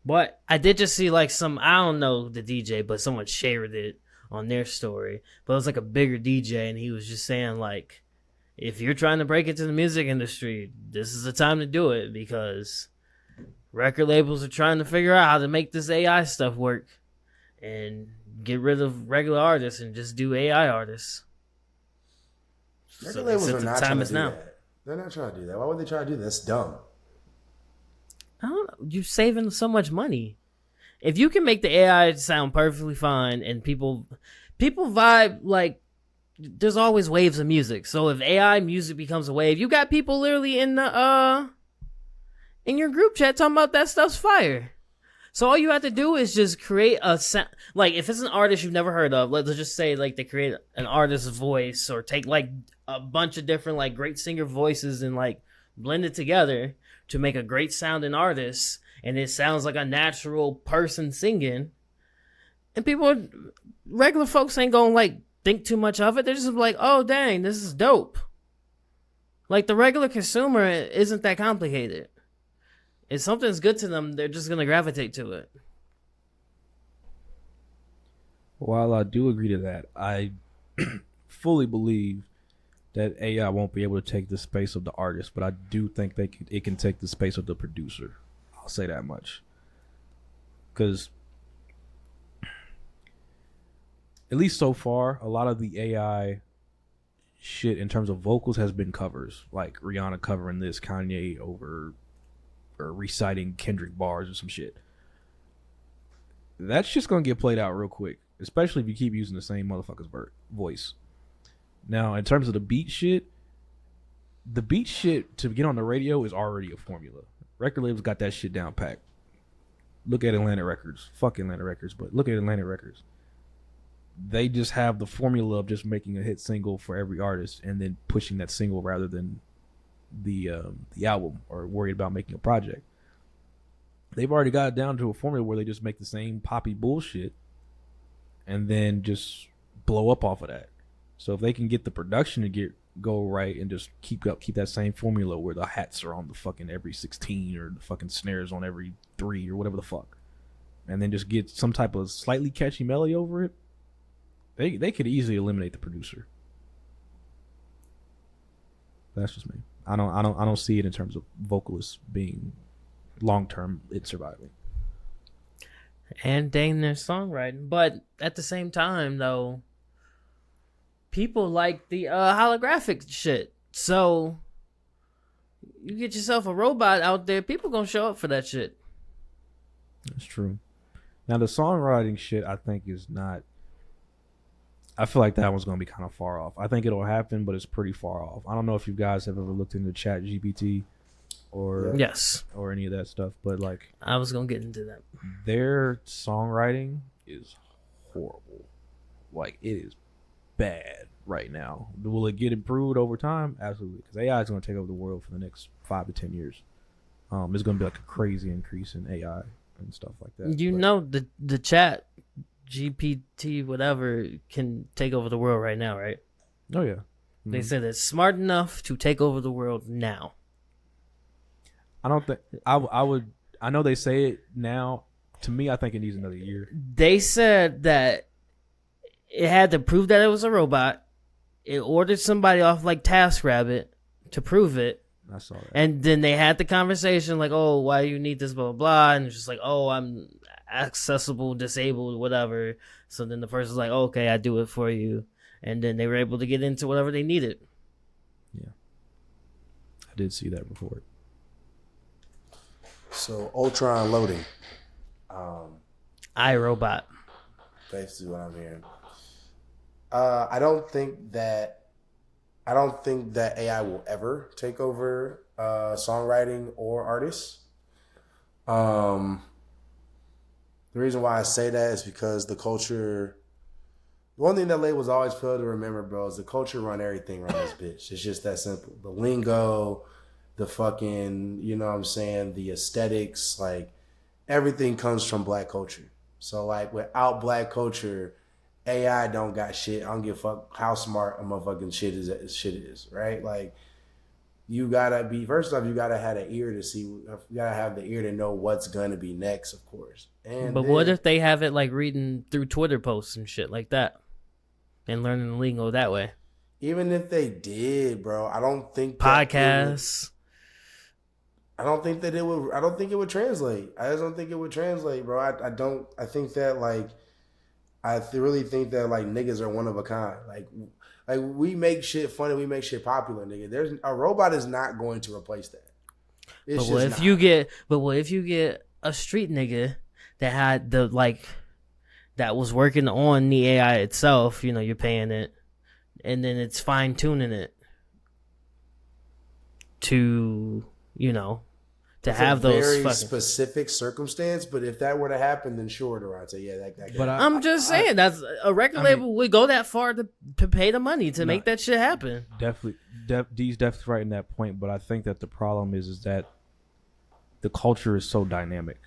But I did just see like I don't know the DJ, but someone shared it on their story. But it was like a bigger DJ, and he was just saying like, if you're trying to break into the music industry, this is the time to do it because record labels are trying to figure out how to make this AI stuff work and get rid of regular artists and just do AI artists. Record labels are not trying to do that. They're not trying to do that. Why would they try to do that? That's dumb. I don't know. You're saving so much money. If you can make the AI sound perfectly fine and people vibe, like, there's always waves of music. So if AI music becomes a wave, you got people literally in your group chat talking about that stuff's fire. So all you have to do is just create a sound. Like, if it's an artist you've never heard of, let's just say, like, they create an artist's voice or take, like, a bunch of different, like, great singer voices and, like, blend it together to make a great sounding artist, and it sounds like a natural person singing. And regular folks ain't gonna, like, think too much of it. They're just like, oh, dang, this is dope. Like, the regular consumer isn't that complicated. If something's good to them, they're just going to gravitate to it. While I do agree to that, I fully believe that AI won't be able to take the space of the artist, but I do think it can take the space of the producer. I'll say that much. Because at least so far, a lot of the AI shit in terms of vocals has been covers. Like Rihanna covering this, Kanye or reciting Kendrick bars or some shit. That's just gonna get played out real quick. especially if you keep using the same motherfucker's voice. Now, in terms of the beat shit to get on the radio is already a formula. Record labels got that shit down packed. Look at Atlantic Records. Fuck Atlantic Records, but look at Atlantic Records. They just have the formula of just making a hit single for every artist and then pushing that single rather than the album or worried about making a project. They've already got it down to a formula where they just make the same poppy bullshit and then just blow up off of that. So if they can get the production to go right and just keep that same formula where the hats are on the fucking every 16 or the fucking snares on every 3 or whatever the fuck, and then just get some type of slightly catchy melody over it, they could easily eliminate the producer. That's just me. I don't see it in terms of vocalists being long term it surviving. And dang their songwriting. But at the same time though, people like the holographic shit. So you get yourself a robot out there, people gonna show up for that shit. That's true. Now the songwriting shit I think is not, I feel like that one's gonna be kind of far off. I think it'll happen, but it's pretty far off. I don't know if you guys have ever looked into Chat GPT or yes, or any of that stuff, but like I was gonna get into that. Their songwriting is horrible. Like it is bad right now. Will it get improved over time? Absolutely, because AI is going to take over the world for the next 5 to 10 years. There's going to be like a crazy increase in AI and stuff like that. You know, the Chat GPT whatever can take over the world right now, right? Oh yeah. Mm-hmm. They said it's smart enough to take over the world now. I don't think I would. I know they say it now. To me, I think it needs another year. They said that it had to prove that it was a robot. It ordered somebody off like TaskRabbit to prove it. I saw that. And then they had the conversation like, oh, why do you need this, blah, blah, blah. And it's just like, oh, I'm accessible, disabled, whatever. So then the person's like, okay, I do it for you. And then they were able to get into whatever they needed. Yeah. I did see that report. So Ultron loading. iRobot. Basically what I'm hearing. I don't think that AI will ever take over songwriting or artists. The reason why I say that is because the culture. The one thing that labels always fail to remember, bro, is the culture run everything around this bitch. It's just that simple. The lingo, the fucking, you know what I'm saying, the aesthetics, like everything comes from black culture. So like without black culture, AI don't got shit. I don't give a fuck how smart a motherfucking shit is, right? Like you gotta be, first off, you gotta have the ear to see, you gotta have the ear to know what's gonna be next, of course. And But what if they have it like reading through Twitter posts and shit like that and learning the lingo that way? Even if they did, bro, I don't think Podcasts. I don't think it would translate. I just don't think it would translate, bro. I think that like, really think that like niggas are one of a kind. Like we make shit funny, we make shit popular, nigga. A robot is not going to replace that. But what if you get a street nigga that had that was working on the AI itself, you know, you're paying it, and then it's fine tuning it to, you know, to it's have a those very fucking specific circumstance. But if that were to happen, then sure, Durante, yeah, that. But I'm just saying that's a record label would go that far to pay the money to make that shit happen. Definitely, D's definitely right in that point. But I think that the problem is that the culture is so dynamic.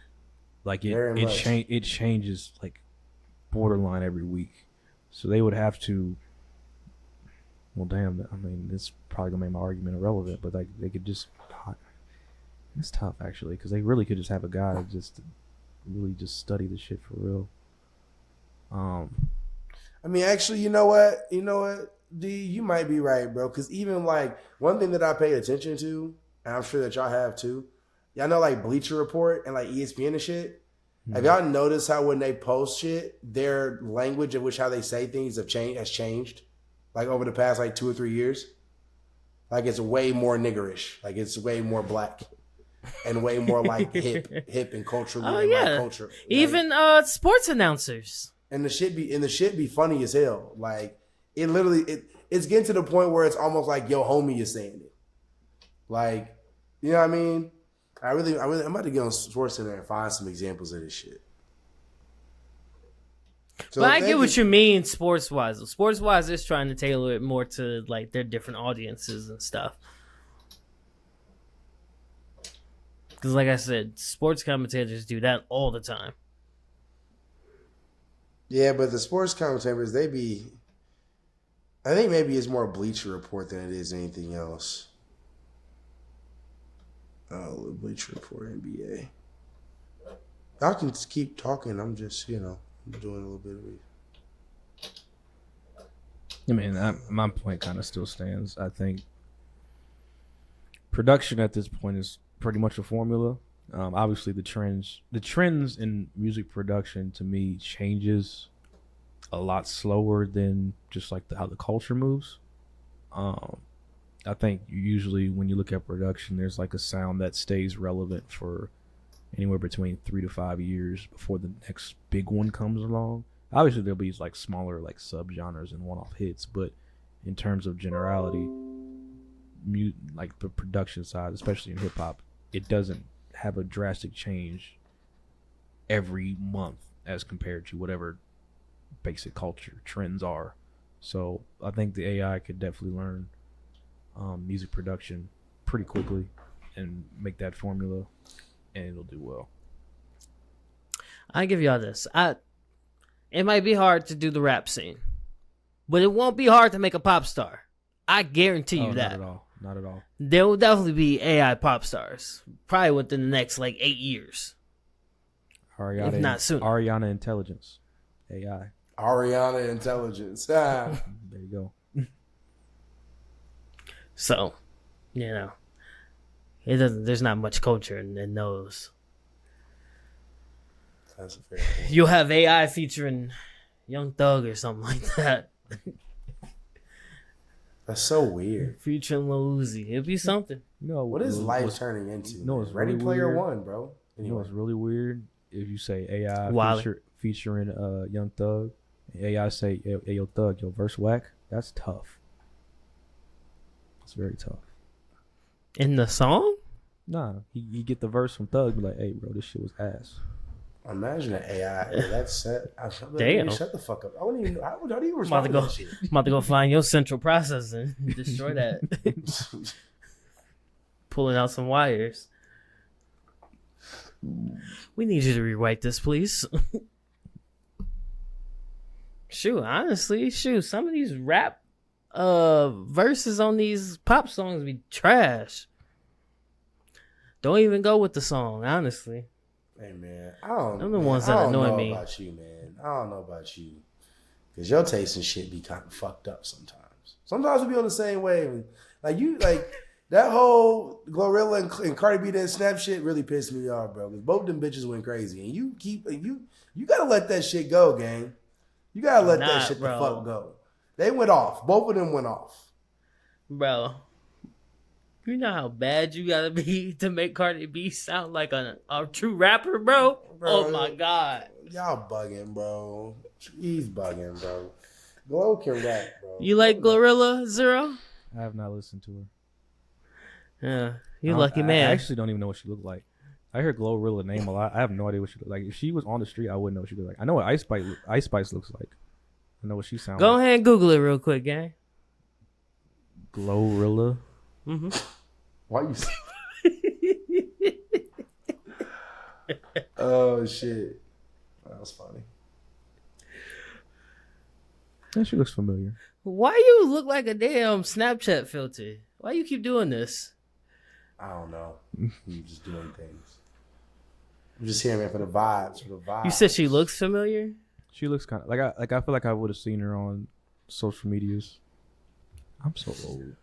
Like it changes like borderline every week. So they would have to. Well, damn. I mean, it's probably gonna make my argument irrelevant. But like they could just. It's tough actually because they really could just have a guy just really just study the shit for real. I mean, actually, you know what, D, you might be right, bro. Because even like one thing that I pay attention to, and I'm sure that y'all have too, y'all know like Bleacher Report and like ESPN and shit. Mm-hmm. Have y'all noticed how when they post shit, their language of which how they say things has changed, like over the past like 2 or 3 years? Like it's way more niggerish, like it's way more black. And way more like hip and culturally. Oh and yeah, like culture. Even sports announcers. and the shit be funny as hell. Like it literally it's getting to the point where it's almost like your homie is saying it. Like, you know what I mean? I'm about to get on SportsCenter and find some examples of this shit. So but I get what you mean, sports wise. Sports wise is trying to tailor it more to like their different audiences and stuff. Because, like I said, sports commentators do that all the time. Yeah, but the sports commentators, I think maybe it's more Bleacher Report than it is anything else. Oh, Bleacher Report, NBA. Y'all can just keep talking. I'm just, I'm doing a little bit of it. I mean, my point kind of still stands. I think production at this point is pretty much a formula. Obviously, the trends in music production to me changes a lot slower than just like how the culture moves. I think usually when you look at production, there's like a sound that stays relevant for anywhere between 3 to 5 years before the next big one comes along. Obviously, there'll be like smaller like subgenres and one-off hits, but in terms of generality, like the production side, especially in hip hop, it doesn't have a drastic change every month as compared to whatever basic culture trends are. So I think the AI could definitely learn music production pretty quickly and make that formula, and it'll do well. I give y'all this. It might be hard to do the rap scene, but it won't be hard to make a pop star. I guarantee you that. Not at all. There will definitely be AI pop stars, probably within the next like 8 years. Ariana, if not soon. Ariana Intelligence, AI. Ariana Intelligence. There you go. So, it doesn't. There's not much culture in those. That's a fair point. You'll have AI featuring Young Thug or something like that. That's so weird. Featuring Lil Uzi. It'll be something. What is life turning into? It's Ready really Player weird. One, bro. Anyway. You know what's really weird? If you say AI featuring Young Thug, and AI say, hey, yo, Thug, your verse whack, that's tough. It's very tough. In the song? Nah, you get the verse from Thug, be like, hey, bro, this shit was ass. Imagine an AI. That's set. Damn. Shut the fuck up. I wouldn't even. How do you respond to that shit? I'm about to go find your central processor and destroy that. Pulling out some wires. We need you to rewrite this, please. Honestly, some of these rap verses on these pop songs be trash. Don't even go with the song, honestly. Hey man, I don't know. I'm the ones that annoy me. About you, man. I don't know about you, because your taste and shit be kind of fucked up sometimes. Sometimes we be on the same wave. Like that whole Glorilla and Cardi B that snap shit really pissed me off, bro. Because both them bitches went crazy, and you gotta let that shit go, gang. You gotta let that shit the fuck go. They went off. Both of them went off, bro. You know how bad you gotta be to make Cardi B sound like a true rapper, bro? Oh my god. Y'all bugging, bro. He's bugging, bro. Glow can rap, bro. You like Glorilla, Zer0? I have not listened to her. Yeah, you lucky man. I actually don't even know what she looked like. I hear Glorilla name a lot. I have no idea what she looked like. If she was on the street, I wouldn't know what she looked like. I know what Ice Spice looks like. I know what she sounds like. Go ahead and Google it real quick, gang. Glorilla. Mm-hmm. Why you? Oh shit, that was funny. Yeah, she looks familiar. Why you look like a damn Snapchat filter? Why you keep doing this? I don't know. I'm just doing things. I'm just here, man, for the vibes. You said she looks familiar? She looks kind of like I feel like I would have seen her on social medias. I'm so old.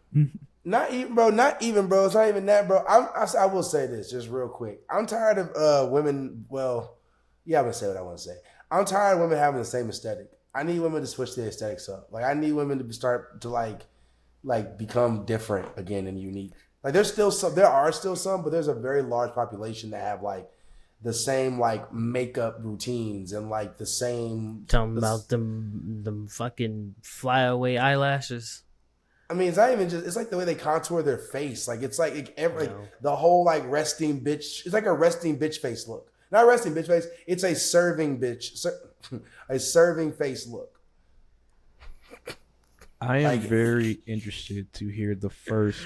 Not even, bro. It's not even that, bro. I will say this just real quick. I'm tired of women. Well, yeah, I'm gonna say what I want to say. I'm tired of women having the same aesthetic. I need women to switch their aesthetics up. Like I need women to start to like become different again and unique. Like there are still some, but there's a very large population that have like the same like makeup routines and like the same. Talking about them fucking flyaway eyelashes. I mean, it's not even just. It's like the way they contour their face. Like it's like every No. the whole like resting bitch. It's like a resting bitch face look. Not a resting bitch face. It's a serving bitch. A serving face look. I am very interested to hear the first.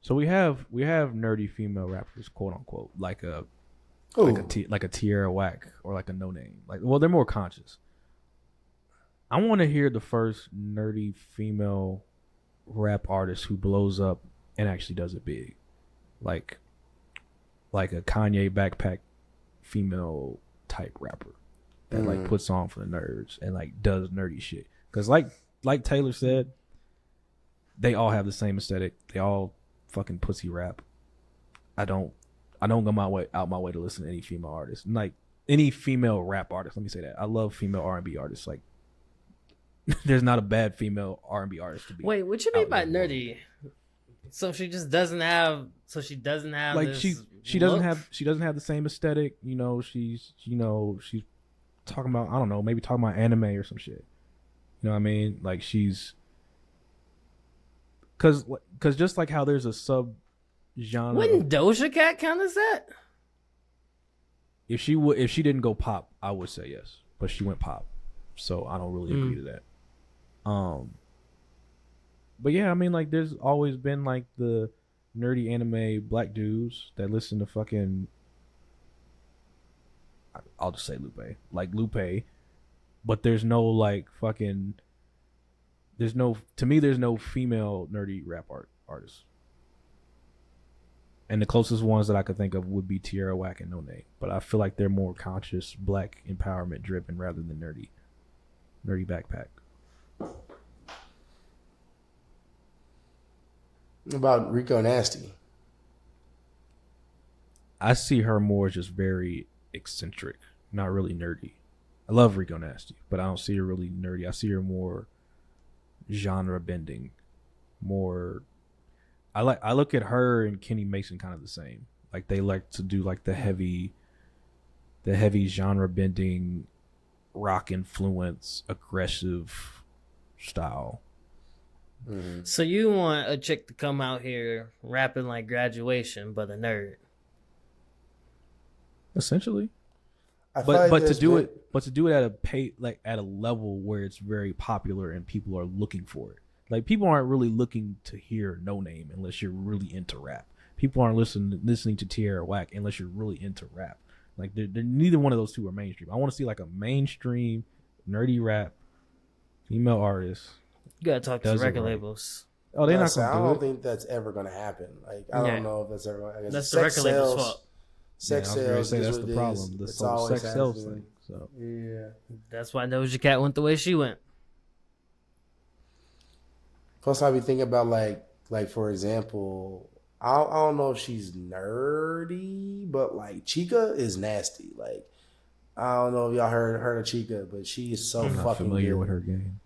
So we have nerdy female rappers, quote unquote, like a Tierra Whack or like a No Name. Like, well, they're more conscious. I want to hear the first nerdy female rap artist who blows up and actually does it big, like a Kanye backpack female type rapper that like puts on for the nerds and like does nerdy shit. Because like Taylor said, they all have the same aesthetic. They all fucking pussy rap. I don't go out my way to listen to any female artist, like any female rap artist. Let me say that I love female R&B artists. Like, there's not a bad female R&B artist to be. Wait, what you mean by nerdy? So she just doesn't have. So she doesn't have. Like this she doesn't have the same aesthetic. You know, she's talking about, I don't know, maybe talking about anime or some shit. You know what I mean? Like she's because just like how there's a sub genre. Wouldn't Doja Cat count as that? If she didn't go pop, I would say yes, but she went pop, so I don't really agree to that. But yeah, I mean, like, there's always been like the nerdy anime black dudes that listen to fucking, I'll just say Lupe, but there's no like fucking, there's no female nerdy rap artists. And the closest ones that I could think of would be Tierra Whack and No Name. But I feel like they're more conscious, black empowerment driven rather than nerdy backpack. About Rico Nasty. I see her more just very eccentric, not really nerdy. I love Rico Nasty, but I don't see her really nerdy. I see her more genre bending, more. I look at her and Kenny Mason kind of the same. Like, they like to do like the heavy genre bending, rock influence, aggressive style. Mm-hmm. So you want a chick to come out here rapping like Graduation, but a nerd? Essentially. But to do it at a level where it's very popular and people are looking for it. Like, people aren't really looking to hear No Name unless you're really into rap. People aren't listening to Tierra Whack unless you're really into rap. Like, they're neither one of those two are mainstream. I want to see like a mainstream nerdy rap female artist. You gotta talk to the record labels. Oh, they're not I gonna do don't it. think that's ever gonna happen. Like, I don't know if that's ever. I guess That's the record label's fault. Sex I was gonna sales. say that's what the it problem. is. The It's always sex sells happening. thing. So Yeah. That's why Doja Cat went the way she went. Plus, I be thinking about like for example, I don't know if she's nerdy, but like Chica is nasty. Like, I don't know if y'all heard of Chica, but she is so I'm not fucking familiar good. with her game.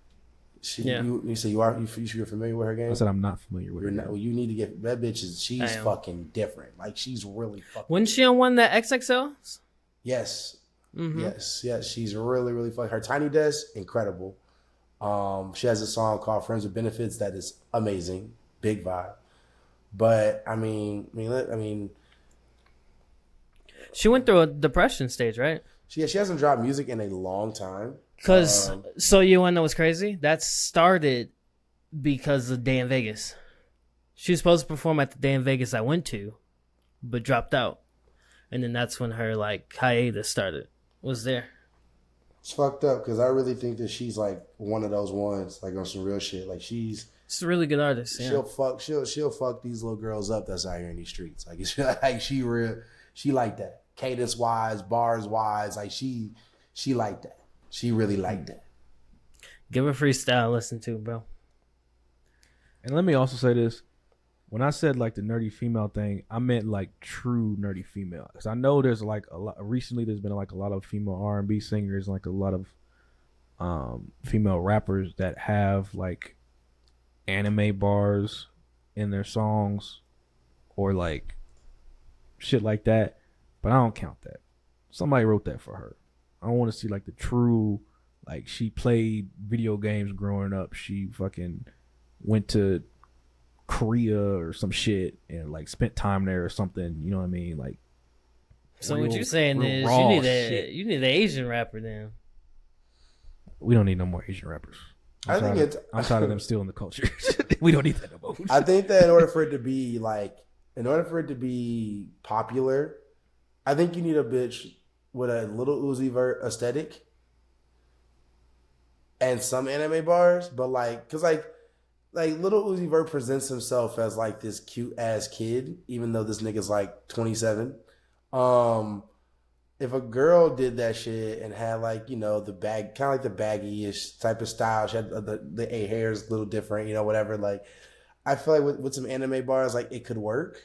Yeah. You say you're familiar with her game? I said I'm not familiar with You're her. not, well, you need to get that bitch. She's I am. fucking different. Like, she's really fucking. Wasn't she on one that XXL? Yes. Mm-hmm. Yes. She's really, really fucking. Her Tiny Desk, incredible. She has a song called "Friends with Benefits" that is amazing, big vibe. But I mean, She went through a depression stage, right? she hasn't dropped music in a long time. Because, so you want to know what's crazy? That started because of Day in Vegas. She was supposed to perform at the Day in Vegas I went to, but dropped out. And then that's when her, like, hiatus started. Was there. It's fucked up because I really think that she's like one of those ones, like on some real shit. Like, she's she'll fuck these little girls up that's out here in these streets. Like, it's like she like that. Cadence wise, bars wise, like she like that. She really like that. Give her freestyle to listen to, bro. And let me also say this. When I said like the nerdy female thing, I meant like true nerdy female. Because I know there's like a lot. Recently, there's been like a lot of female R&B singers, like a lot of female rappers that have like anime bars in their songs, or like shit like that. but I don't count that. Somebody wrote that for her. I want to see like the true, like she played video games growing up. She fucking went to Korea or some shit and like spent time there or something. You know what I mean? Like. So what you saying is you need an Asian rapper then. We don't need no more Asian rappers. I'm tired of them stealing the culture. We don't need that no more. I think that in order for it to be popular, I think you need a bitch with a Little Uzi Vert aesthetic and some anime bars, but like, cause like Little Uzi Vert presents himself as like this cute ass kid, even though this nigga's like 27. If a girl did that shit and had like, you know, the bag, kind of like the baggy-ish type of style, she had the hair is a little different, you know, whatever. Like, I feel like with some anime bars, like it could work.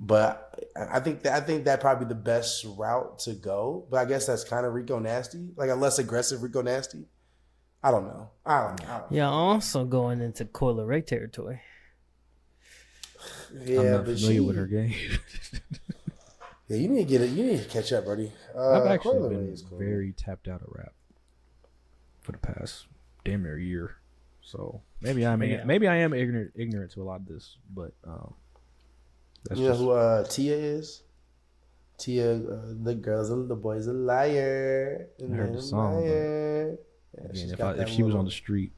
But I think that probably the best route to go. But I guess that's kind of Rico Nasty, like a less aggressive Rico Nasty. I don't know. Yeah, also going into Coil Ray territory. Yeah, I'm not familiar with her game. Yeah, you need to catch up, buddy. I've actually been very tapped out of rap for the past damn near year. So maybe I am ignorant to a lot of this, but that's you know who Tia is? Tia, the girls and the boys a liar. I heard the song. Yeah, again, if she was on the street,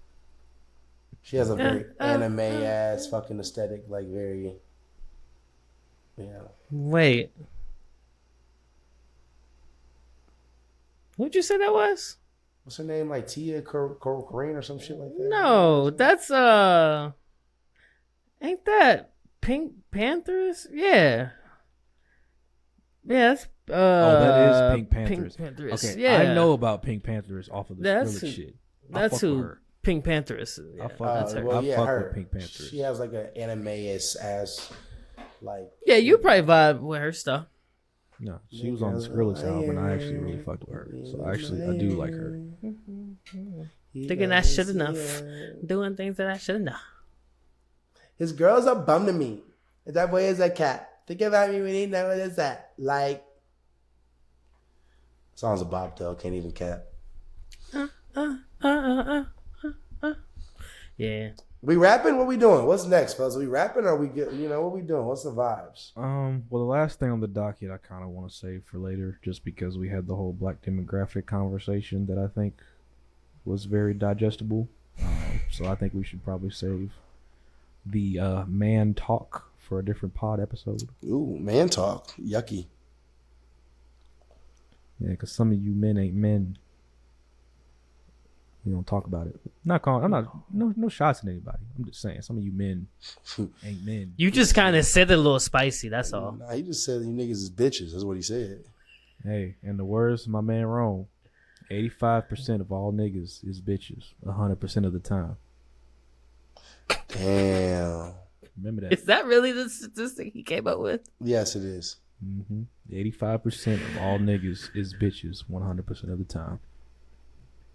she has a very anime ass fucking aesthetic, like very. Yeah. Wait. Who'd you say that was? What's her name? Like Tia Corain or some shit like that? No, that's ain't that Pink Panthers? Yeah. Yeah, that's that is Pink Panthers. Pink Panthers. Okay, yeah. I know about Pink Panthers off of the Skrillex shit. That's who Pink Panthers is. Yeah, I fuck with Pink Panthers. She has like an anime-ish ass, like. Yeah, you probably vibe with her stuff. No, she was on the Skrillex album, and I actually really fucked with her. So I do like her. Thinking I should enough, doing things that I should have known. His girls are bum to me. That boy is a cat. Think about me when he know what it's at. Like, song's a bop though. Can't even cap. Yeah. We rapping? What we doing? What's next, fellas? We rapping or we get? You know what we doing? What's the vibes? Well, the last thing on the docket I kind of want to save for later, just because we had the whole black demographic conversation that I think was very digestible. So I think we should probably save the man talk for a different pod episode. Ooh, man talk, yucky. Yeah, because some of you men ain't men. We don't talk about it. No shots at anybody. I'm just saying, some of you men ain't men. You just kind of said it a little spicy. That's all. Nah, he just said you niggas is bitches. That's what he said. Hey, in the words of my man Rome, 85% of all niggas is bitches 100% of the time. Damn. Remember that. Is that really the statistic he came up with? Yes, it is. 85% of all niggas is bitches 100% of the time.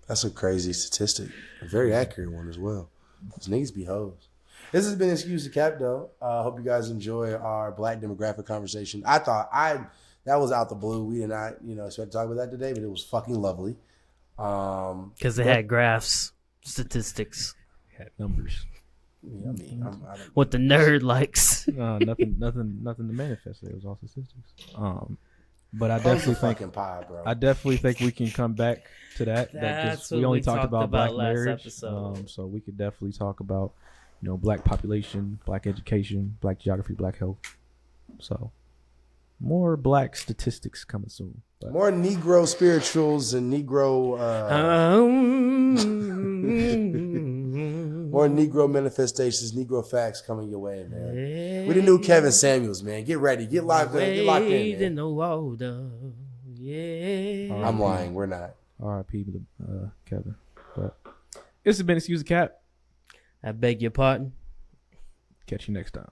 That's a crazy statistic. A very accurate one as well. These niggas be hoes. This has been Excuse the Cap, though. I hope you guys enjoy our black demographic conversation. I thought that was out the blue. We did not, expect to talk about that today, but it was fucking lovely. Because it had graphs, statistics. It had numbers. Yeah, I mean, what the nerd likes. No, nothing to manifest. It was all statistics. But I definitely think bro. I definitely think we can come back to that. That's we only talked about black last marriage, episode. so we could definitely talk about black population, black education, black geography, black health. So more black statistics coming soon. But more Negro spirituals and Negro more Negro manifestations, Negro facts coming your way, man. We the new Kevin Samuels, man. Get ready, get locked in, man. The water. Yeah. I'm lying. We're not. R.I.P. to Kevin. But this has been Excuse the Cap. I beg your pardon. Catch you next time.